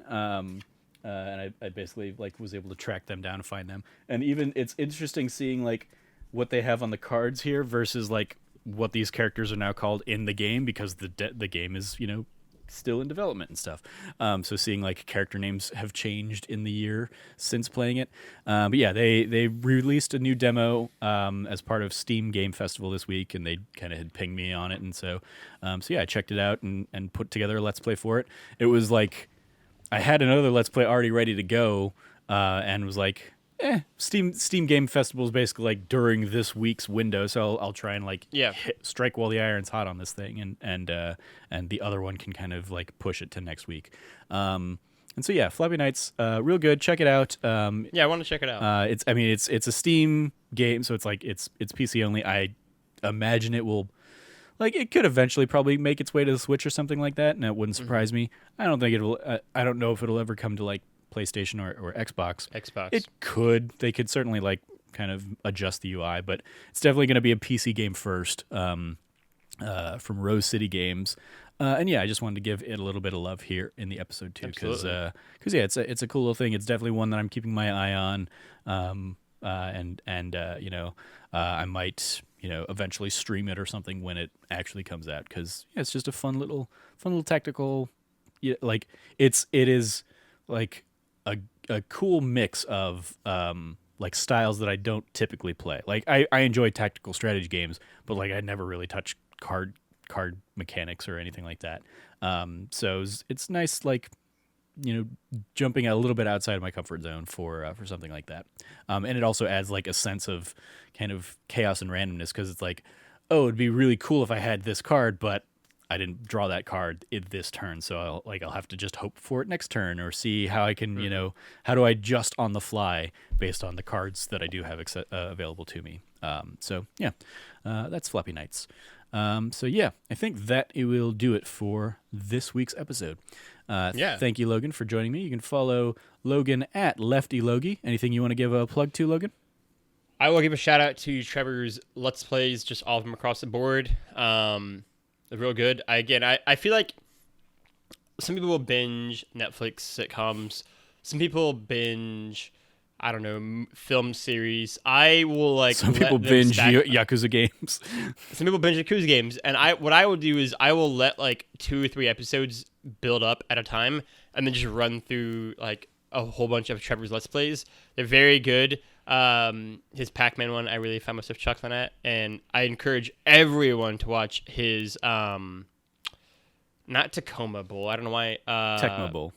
[SPEAKER 1] And I basically like was able to track them down and find them. And even it's interesting seeing like what they have on the cards here versus like what these characters are now called in the game because the game is still in development and stuff. So seeing like character names have changed in the year since playing it. But yeah, they released a new demo as part of Steam Game Festival this week, and they kind of had pinged me on it, and so yeah, I checked it out and put together a let's play for it. It was like I had another let's play already ready to go, and was like, Steam Game Festival is basically like during this week's window, so I'll try and like strike while the iron's hot on this thing, and the other one can kind of like push it to next week. And so yeah, Floppy Nights, real good. Check it out.
[SPEAKER 2] I want to check it out.
[SPEAKER 1] It's a Steam game, so it's like it's PC only. I imagine it will. Like, it could eventually probably make its way to the Switch or something like that, and that wouldn't surprise me. I don't think it'll. I don't know if it'll ever come to like PlayStation or Xbox.
[SPEAKER 2] It
[SPEAKER 1] could. They could certainly like kind of adjust the UI, but it's definitely going to be a PC game first. From Rose City Games, and yeah, I just wanted to give it a little bit of love here in the episode too, because yeah, it's a cool little thing. It's definitely one that I'm keeping my eye on, I might eventually stream it or something when it actually comes out, because yeah, it's just a fun little tactical. Yeah, like it is like a cool mix of like styles that I don't typically play. Like I enjoy tactical strategy games, but like I never really touch card mechanics or anything like that. So it's nice, like jumping a little bit outside of my comfort zone for something like that. And it also adds like a sense of kind of chaos and randomness, because it's like, oh, it'd be really cool if I had this card, but I didn't draw that card in this turn, so I'll have to just hope for it next turn, or see how I can, how do I adjust on the fly based on the cards that I do have available to me. So yeah, that's Floppy Nights. So yeah, I think that it will do it for this week's episode. Thank you, Logan, for joining me. You can follow Logan at Lefty Logie. Anything you want to give a plug to, Logan?
[SPEAKER 2] I will give a shout out to Trevor's Let's Plays, just all of them across the board. They're real good. I feel like some people will binge Netflix sitcoms. Some people binge, I don't know, film series. I will like.
[SPEAKER 1] Some people binge Yakuza games.
[SPEAKER 2] Some people binge Yakuza games, and what I will do is I will let like 2 or 3 episodes build up at a time, and then just run through like a whole bunch of Trevor's Let's Plays. They're very good. His Pac-Man one, I really found myself chuckling at, and I encourage everyone to watch his not Tacoma Bowl. I don't know why.
[SPEAKER 1] Tecmo Bowl.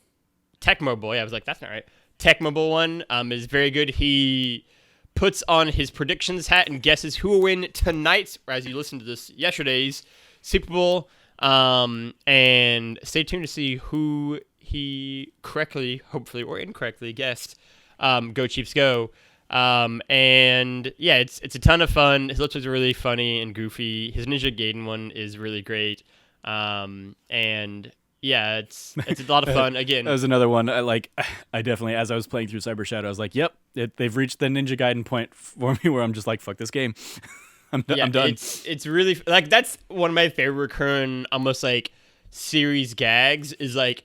[SPEAKER 2] Tecmo Bowl. Yeah, I was like, that's not right. Tecmo Bowl one is very good. He puts on his predictions hat and guesses who will win tonight's, or as you listened to this, yesterday's Super Bowl. And stay tuned to see who he correctly, hopefully, or incorrectly guessed. Go Chiefs, go. And yeah, it's a ton of fun. His lips are really funny and goofy. His Ninja Gaiden one is really great. And yeah, it's a lot of fun. Again,
[SPEAKER 1] that was another one. I definitely, as I was playing through Cyber Shadow, I was like, yep, they've reached the Ninja Gaiden point for me where I'm just like, fuck this game. I'm done.
[SPEAKER 2] It's really like, that's one of my favorite recurring, almost like series gags is like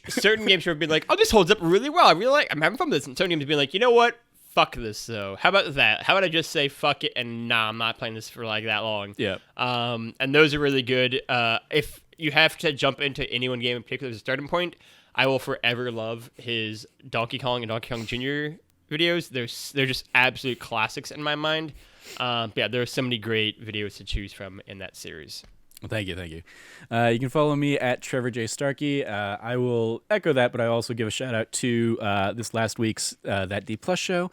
[SPEAKER 2] certain games where being like, oh, this holds up really well. I'm having fun with this. And certain games being like, you know what? Fuck this though. How about that? How about I just say fuck it and nah, I'm not playing this for like that long.
[SPEAKER 1] Yeah.
[SPEAKER 2] And those are really good. If you have to jump into any one game in particular as a starting point, I will forever love his Donkey Kong and Donkey Kong Jr. videos. They're just absolute classics in my mind. Yeah, there are so many great videos to choose from in that series.
[SPEAKER 1] Well, thank you. You can follow me at Trevor J. Starkey. I will echo that, but I also give a shout out to this last week's That D Plus show.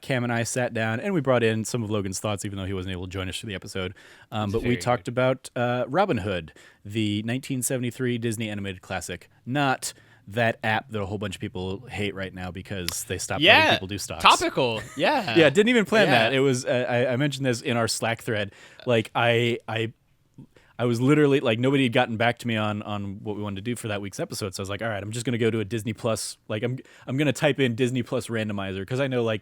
[SPEAKER 1] Cam and I sat down and we brought in some of Logan's thoughts, even though he wasn't able to join us for the episode. But we talked about Robin Hood, the 1973 Disney animated classic, not that app that a whole bunch of people hate right now because they stopped letting people do stocks.
[SPEAKER 2] Topical. Yeah.
[SPEAKER 1] Yeah, didn't even plan that. It was I mentioned this in our Slack thread. Like I was literally like, nobody had gotten back to me on what we wanted to do for that week's episode. So I was like, all right, I'm just going to go to a Disney Plus. Like I'm going to type in Disney Plus randomizer because I know like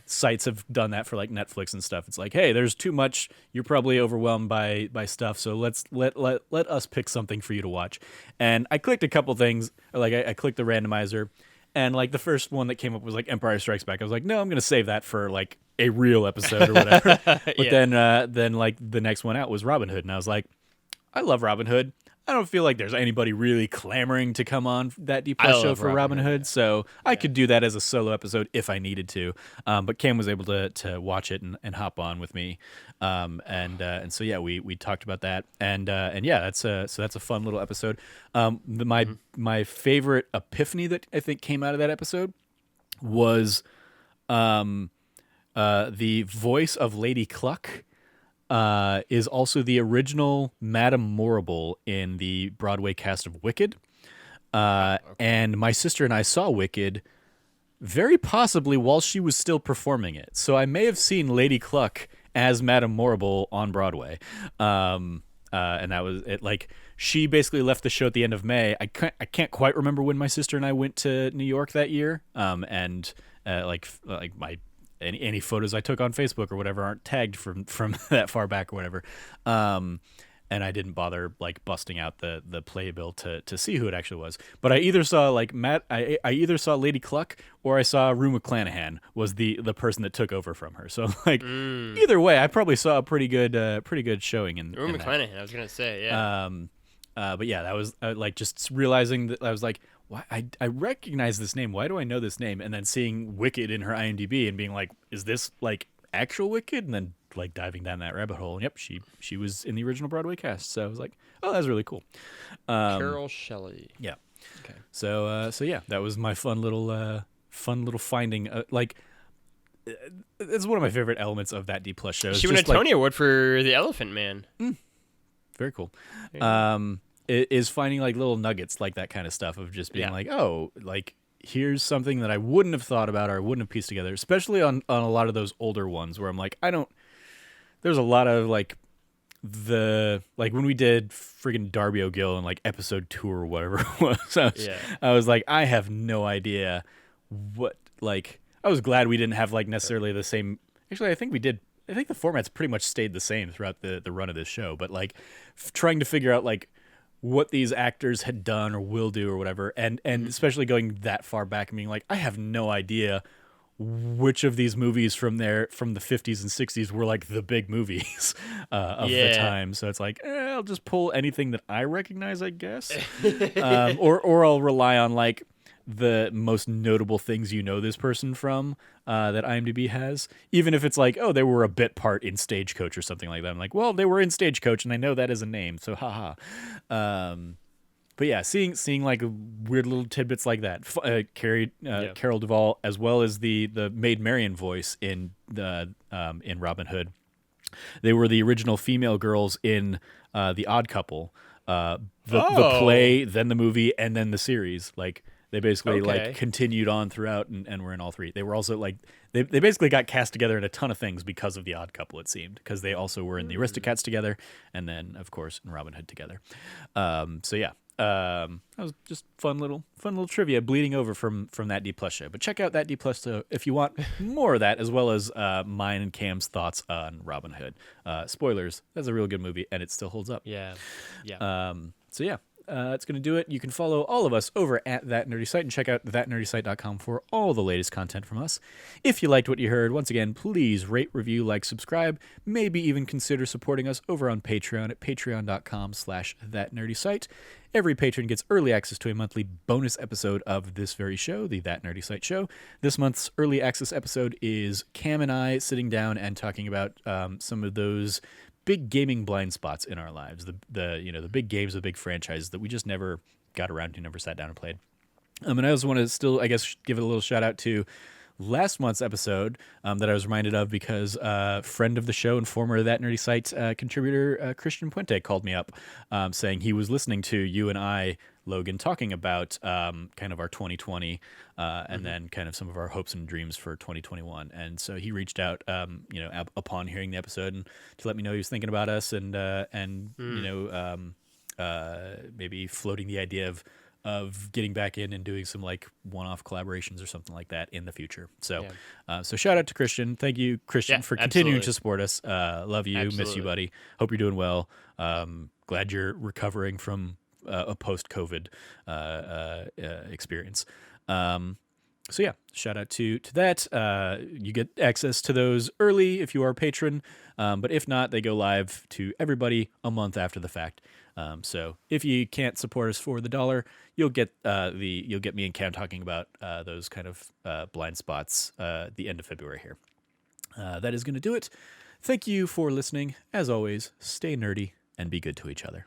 [SPEAKER 1] sites have done that for like Netflix and stuff. It's like, hey, there's too much. You're probably overwhelmed by stuff. So let's let us pick something for you to watch. And I clicked a couple things. Like I clicked the randomizer, and like the first one that came up was like Empire Strikes Back. I was like, no, I'm going to save that for like a real episode or whatever. But then like the next one out was Robin Hood, and I was like, I love Robin Hood. I don't feel like there's anybody really clamoring to come on that D Plus show for Robin Hood, so I could do that as a solo episode if I needed to. But Cam was able to watch it and hop on with me, and so yeah, we talked about that, and yeah, that's a fun little episode. My favorite epiphany that I think came out of that episode was the voice of Lady Cluck. Is also the original Madame Morrible in the Broadway cast of Wicked. And my sister and I saw Wicked very possibly while she was still performing it. So I may have seen Lady Cluck as Madame Morrible on Broadway. And that was it. Like, she basically left the show at the end of May. I can't quite remember when my sister and I went to New York that year. And like my any photos I took on Facebook or whatever aren't tagged from that far back or whatever. And I didn't bother like busting out the playbill to see who it actually was. But I either saw like I either saw Lady Cluck or I saw Rue McClanahan was the person that took over from her. So like either way, I probably saw a pretty good showing in
[SPEAKER 2] Rue McClanahan. That. I was gonna say, yeah.
[SPEAKER 1] But yeah, that was like just realizing that I was like, why I recognize this name. Why do I know this name? And then seeing Wicked in her IMDb and being like, is this like actual Wicked? And then like diving down that rabbit hole. And yep, she was in the original Broadway cast. So I was like, oh, that's really cool.
[SPEAKER 2] Carol Shelley.
[SPEAKER 1] Yeah.
[SPEAKER 2] Okay.
[SPEAKER 1] So yeah, that was my fun little finding. Like, it's one of my favorite elements of that D Plus show.
[SPEAKER 2] She won a Tony Award for The Elephant Man.
[SPEAKER 1] Very cool. Is finding like little nuggets like that kind of stuff of just being like, oh, like here's something that I wouldn't have thought about or I wouldn't have pieced together, especially on a lot of those older ones where I'm like, there's a lot of like when we did friggin' Darby O'Gill in like episode 2 or whatever it was. I was like, I have no idea what, like, I was glad we didn't have like necessarily the same. Actually, I think we did. I think the format's pretty much stayed the same throughout the run of this show, but like trying to figure out like what these actors had done or will do or whatever, and especially going that far back and being like, I have no idea which of these movies from the 50s and 60s were like the big movies of the time. So it's like, I'll just pull anything that I recognize, I guess, or I'll rely on like the most notable things you know this person from that IMDb has, even if it's like, oh, they were a bit part in Stagecoach or something like that. I'm like, well, they were in Stagecoach, and I know that as a name, so haha. But yeah, seeing like weird little tidbits like that, Carol Duvall, as well as the Maid Marian voice in Robin Hood. They were the original female girls in The Odd Couple, the play, then the movie, and then the series. Like they basically like continued on throughout and were in all three. They were also like they basically got cast together in a ton of things because of The Odd Couple. It seemed, because they also were in the Aristocats together, and then of course in Robin Hood together. So yeah. That was just fun little trivia bleeding over from that D Plus show. But check out that D Plus show if you want more of that, as well as mine and Cam's thoughts on Robin Hood. Spoilers, that's a real good movie, and it still holds up.
[SPEAKER 2] Yeah.
[SPEAKER 1] So yeah, that's going to do it. You can follow all of us over at That Nerdy Site and check out thatnerdysite.com for all the latest content from us. If you liked what you heard, once again, please rate, review, like, subscribe, maybe even consider supporting us over on Patreon at patreon.com/thatnerdysite. Every patron gets early access to a monthly bonus episode of this very show, the That Nerdy Site show. This month's early access episode is Cam and I sitting down and talking about some of those big gaming blind spots in our lives, the big games, the big franchises that we just never got around to, never sat down and played. And I also want to still, I guess, give it a little shout out to last month's episode that I was reminded of because friend of the show and former That Nerdy Site contributor Christian Puente called me up saying he was listening to you and I, Logan, talking about kind of our 2020 and then kind of some of our hopes and dreams for 2021. And so he reached out, upon hearing the episode and to let me know he was thinking about us and maybe floating the idea of getting back in and doing some like one-off collaborations or something like that in the future. So, so shout out to Christian. Thank you, Christian, for continuing to support us. Love you.
[SPEAKER 2] Absolutely.
[SPEAKER 1] Miss you, buddy. Hope you're doing well. Glad you're recovering from a post-COVID experience. So yeah, shout out to that. You get access to those early if you are a patron, but if not, they go live to everybody a month after the fact. So if you can't support us for the $1, you'll get me and Cam talking about those kind of blind spots the end of February here. That is going to do it. Thank you for listening. As always, stay nerdy and be good to each other.